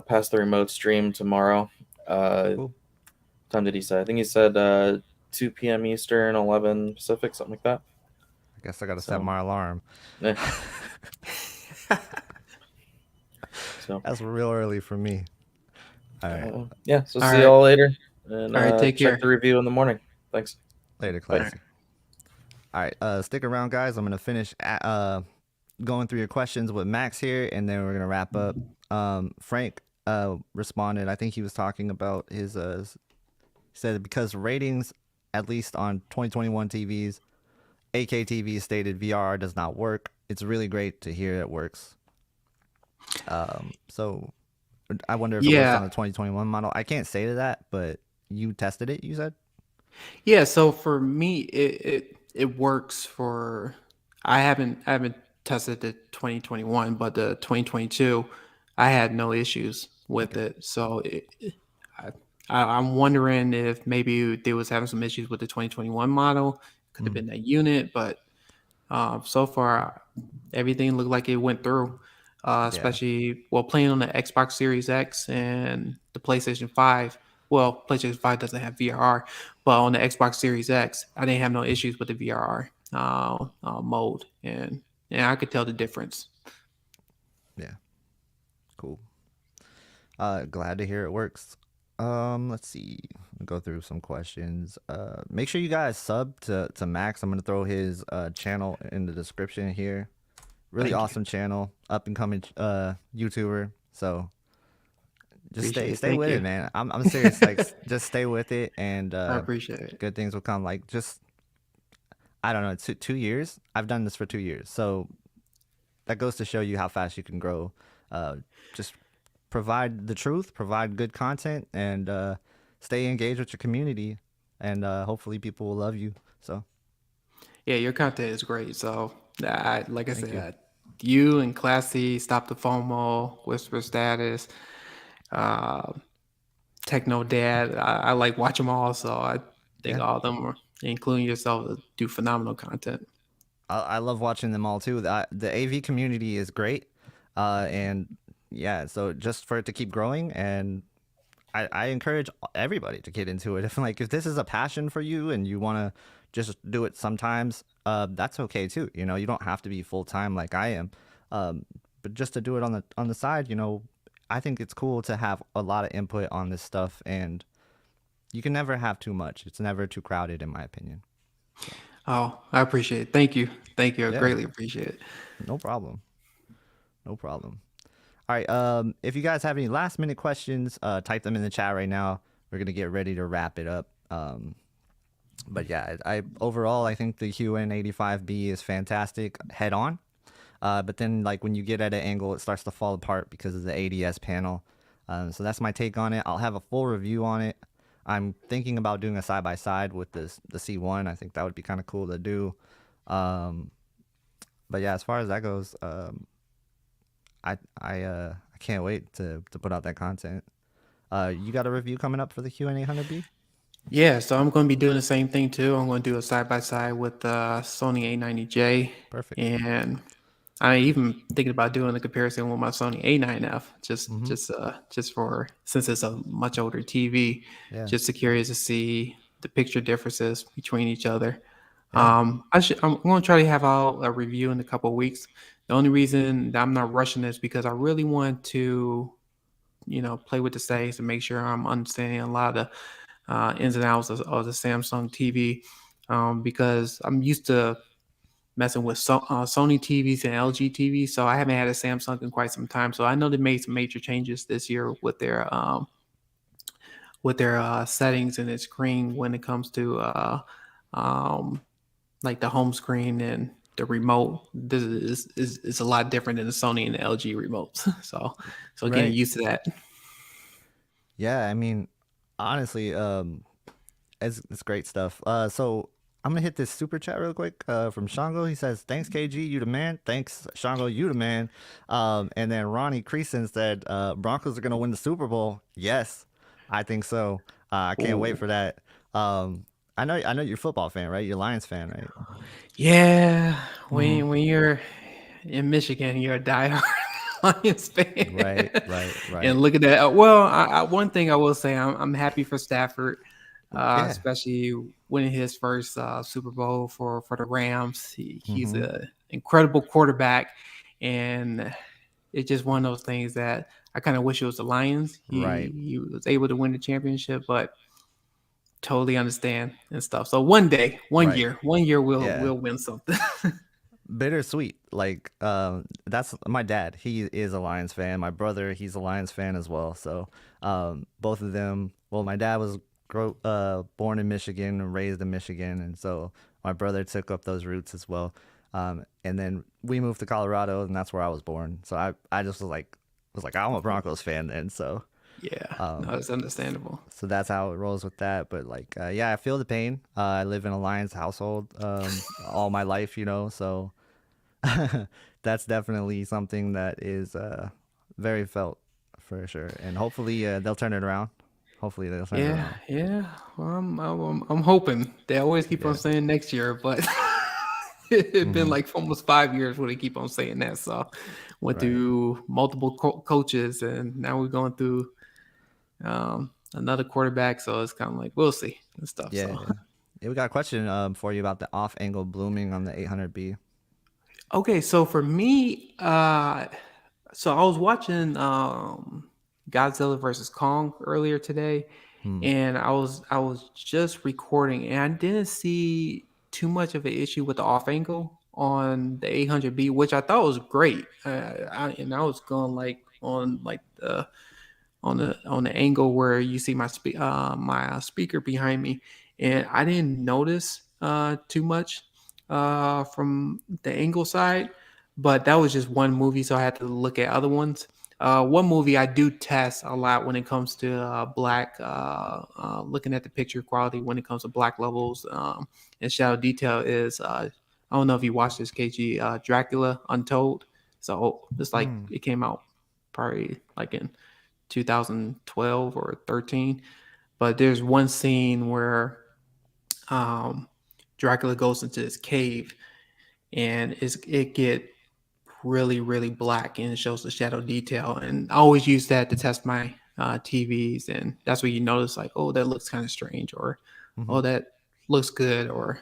Pass the Remote stream tomorrow. Cool. Time did he say? I think he said 2 p.m. Eastern, 11 Pacific, something like that. I guess I gotta set my alarm. Yeah. So That's real early for me. All right. Yeah. So All see right. y'all later. And All right, take care. check the review in the morning. Thanks. Later, classy. All right. Stick around, guys. I'm gonna finish going through your questions with Max here, and then we're gonna wrap up. Frank responded. I think he was talking about his said because ratings, at least on 2021 TVs, AK TV stated VRR does not work. It's really great to hear it works. So I wonder if it works on the 2021 model. I can't say to that, but you tested it, you said? Yeah, so for me it works for I haven't tested the 2021, but the 2022 I had no issues with it. So I'm wondering if maybe they was having some issues with the 2021 model. Could have been that unit, but so far everything looked like it went through. Especially playing on the Xbox Series X and the PlayStation 5. Well, PlayStation 5 doesn't have VRR, but on the Xbox Series X, I didn't have no issues with the VRR mode, and I could tell the difference. Yeah, cool. Glad to hear it works. Let's see. I'll go through some questions. Make sure you guys sub to Max. I'm gonna throw his channel in the description here. Really awesome channel, up and coming YouTuber. So just stay with it, man. I'm serious. Like just stay with it, and I appreciate it. good things will come. Like just I don't know, 2 years. I've done this for 2 years, so that goes to show you how fast you can grow. Just provide the truth, provide good content, and stay engaged with your community, and hopefully people will love you. So yeah, your content is great. So like I said, you and Classy, Stop the FOMO, Whisper Status, Techno Dad, I like watch them all. So I think all of them, including yourself, do phenomenal content. I love watching them all too. The AV community is great, and yeah, so just for it to keep growing, and I encourage everybody to get into it. If this is a passion for you and you want to just do it sometimes, that's okay too. You know, you don't have to be full time like I am, but just to do it on the side, you know, I think it's cool to have a lot of input on this stuff, and you can never have too much. It's never too crowded, in my opinion. So. Oh, I appreciate it. Thank you. I greatly appreciate it. No problem. All right. If you guys have any last minute questions, type them in the chat right now. We're gonna get ready to wrap it up. But yeah, overall I think the QN85B is fantastic head on. But then like when you get at an angle, it starts to fall apart because of the ADS panel. So that's my take on it. I'll have a full review on it. I'm thinking about doing a side by side with the C1. I think that would be kind of cool to do. But yeah, as far as that goes, I can't wait to put out that content. You got a review coming up for the QN800B? Yeah, so I'm going to be doing the same thing too. I'm going to do a side by side with the Sony A90J. Perfect. And I even thinking about doing the comparison with my Sony A9F, just for since it's a much older TV, just to curious to see the picture differences between each other. I'm going to try to have out a review in a couple of weeks. The only reason that I'm not rushing this because I really want to, play with the settings and make sure I'm understanding a lot of the ins and outs of the Samsung TV, because I'm used to messing with Sony TVs and LG TVs, so I haven't had a Samsung in quite some time. So I know they made some major changes this year with their settings and its screen when it comes to like the home screen and the remote this is a lot different than the Sony and the LG remotes. So getting Right. used to that. Yeah, I mean, honestly, it's great stuff. So I'm gonna hit this super chat real quick. From Shango, he says, "Thanks, KG, you the man." Thanks, Shango, you the man. And then Ronnie Creason said, "Broncos are gonna win the Super Bowl." Yes, I think so. I can't wait for that. I know you're a football fan, right? You're a Lions fan, right? Yeah, Mhm. when you're in Michigan, you're a diehard Lions fan. Right, right, right. And look at that. Well, one thing I will say, I'm happy for Stafford, Yeah. especially winning his first Super Bowl for the Rams. He's Hmm. an incredible quarterback, and it's just one of those things that I kind of wish it was the Lions. Right, He was able to win the championship, but totally understand and stuff. So one day, right. one year Yeah. we'll win something. Bittersweet. Like, that's my dad. He is a Lions fan. My brother, he's a Lions fan as well. So, both of them. Well, my dad was born in Michigan and raised in Michigan, and so my brother took up those roots as well. And then we moved to Colorado, and that's where I was born. So I just was like I'm a Broncos fan then. So, Yeah, no, um, it's understandable. so that's how it rolls with that. But like, yeah, I feel the pain. I live in a Lions household, all my life, so. That's definitely something that is very felt for sure, and hopefully they'll turn it around. Hopefully they'll turn it Yeah, around. yeah. Well, I'm hoping. They always keep on Yeah. saying next year, but it's been Hmm. like almost 5 years where they keep on saying that. So went Right. through multiple coaches, and now we're going through another quarterback. So it's kind of like we'll see and stuff. Yeah. So Yeah. Yeah, we got a question for you about the off-angle blooming on the 800B. okay, so for me, so I was watching Godzilla versus Kong earlier today, Hmm. and I was just recording, and I didn't see too much of an issue with the off angle on the 800B, which I thought was great. I was going like on like the on the angle where you see my speaker behind me, and I didn't notice too much from the angle side, but that was just one movie, so I had to look at other ones. One movie I do test a lot when it comes to black, looking at the picture quality when it comes to black levels and shadow detail is I don't know if you watched this, KG, Dracula Untold. So it's like Hmm. it came out probably like in 2012 or 13. But there's one scene where um, Dracula goes into this cave and it get really black and it shows the shadow detail. And I always use that to test my TVs, and that's where you notice like, oh, that looks kind of strange, or Hmm. oh, that looks good, or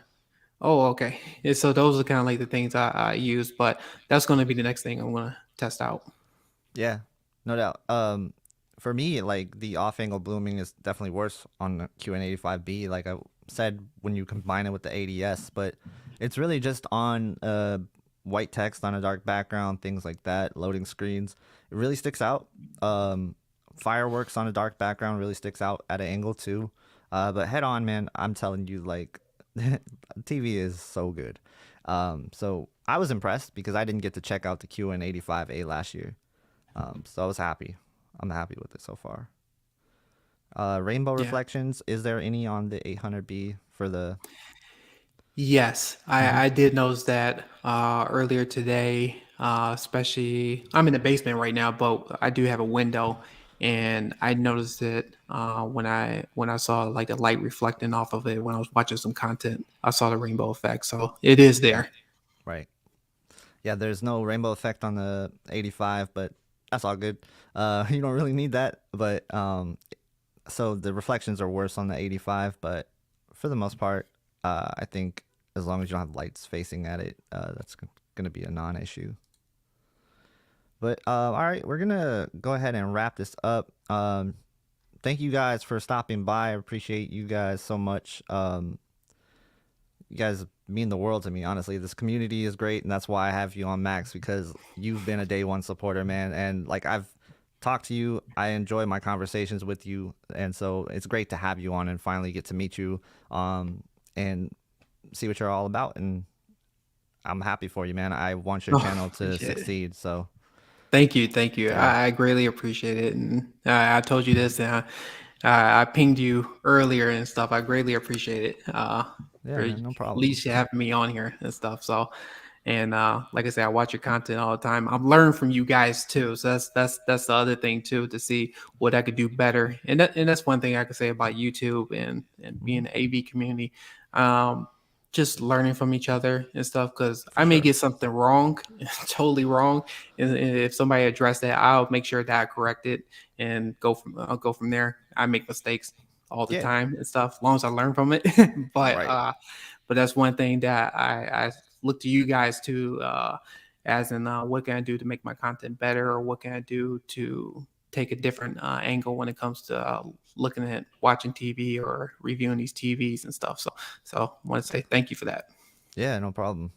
oh, okay. And so those are kind of like the things I use, but that's going to be the next thing I'm going to test out. Yeah, no doubt. For me, like the off-angle blooming is definitely worse on the QN85B. Like I said, when you combine it with the ADS, but it's really just on white text on a dark background, things like that, loading screens. It really sticks out. Fireworks on a dark background really sticks out at an angle too. But head on, man, I'm telling you, like, TV is so good. So I was impressed because I didn't get to check out the QN85A last year. So I was happy. I'm happy with it so far. Rainbow Yeah. reflections. Is there any on the 800B for the? Yes, Mhm. I did notice that earlier today. Especially, I'm in the basement right now, but I do have a window, and I noticed it when I saw like the light reflecting off of it when I was watching some content. I saw the rainbow effect, so it is Yeah. there. Right. Yeah. There's no rainbow effect on the 85, but that's all good. You don't really need that, but so the reflections are worse on the 85, but for the most part, I think as long as you don't have lights facing at it, that's gonna be a non-issue. But all right, we're gonna go ahead and wrap this up. Thank you guys for stopping by. I appreciate you guys so much. You guys mean the world to me, honestly. This community is great, and that's why I have you on Max, because you've been a day one supporter, man. And like I've talked to you, I enjoy my conversations with you, and so it's great to have you on and finally get to meet you, and see what you're all about. And I'm happy for you, man. I want your channel to Appreciate it. succeed. So Thank you, thank you. Yeah. I greatly appreciate it, and I told you this, and I pinged you earlier and stuff. I greatly appreciate it. Yeah, For man, no at problem. least having me on here and stuff. So, and like I said, I watch your content all the time. I'm learning from you guys too. So that's the other thing too, to see what I could do better. And that's one thing I could say about YouTube and being the AV community. Just learning from each other and stuff, because I may sure. get something wrong, totally wrong, and if somebody addressed that, I'll make sure that I correct it and I'll go from there. I make mistakes all the Yeah. time and stuff, as long as I learn from it. Right. But that's one thing that I look to you guys to, as in what can I do to make my content better, or what can I do to take a different angle when it comes to looking at watching TV or reviewing these TVs and stuff. So I want to say thank you for that. Yeah, no problem.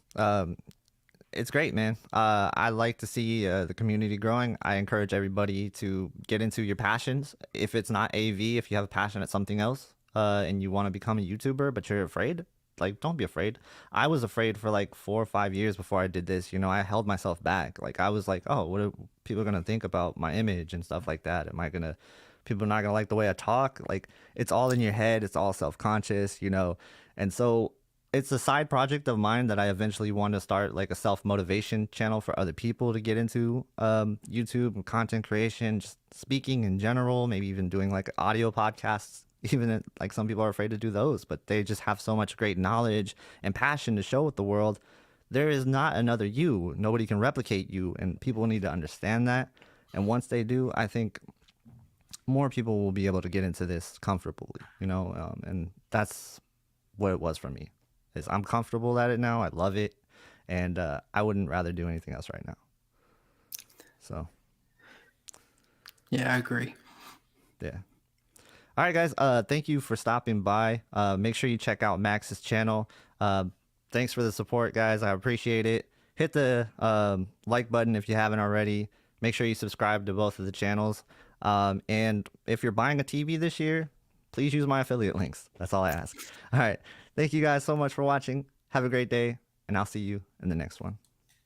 It's great, man. I like to see the community growing. I encourage everybody to get into your passions. If it's not AV, if you have a passion at something else, and you want to become a YouTuber, but you're afraid, like, don't be afraid. I was afraid for like 4 or 5 years before I did this. You know, I held myself back. Like, I was like, oh, what are people gonna think about my image and stuff like that? People not gonna like the way I talk? Like, it's all in your head. It's all self-conscious, you know. And so it's a side project of mine that I eventually want to start, like a self-motivation channel for other people to get into YouTube and content creation, just speaking in general, maybe even doing like audio podcasts. Even like some people are afraid to do those, but they just have so much great knowledge and passion to show with the world. There is not another you. Nobody can replicate you, and people need to understand that. And once they do, I think more people will be able to get into this comfortably, you know, and that's what it was for me. Is I'm comfortable at it now. I love it, and I wouldn't rather do anything else right now. So Yeah, I agree. yeah. All right, guys. Thank you for stopping by. Make sure you check out Max's channel. Thanks for the support, guys. I appreciate it. Hit the like button if you haven't already. Make sure you subscribe to both of the channels. And if you're buying a TV this year, please use my affiliate links. That's all I ask. All right. Thank you guys so much for watching. Have a great day, and I'll see you in the next one.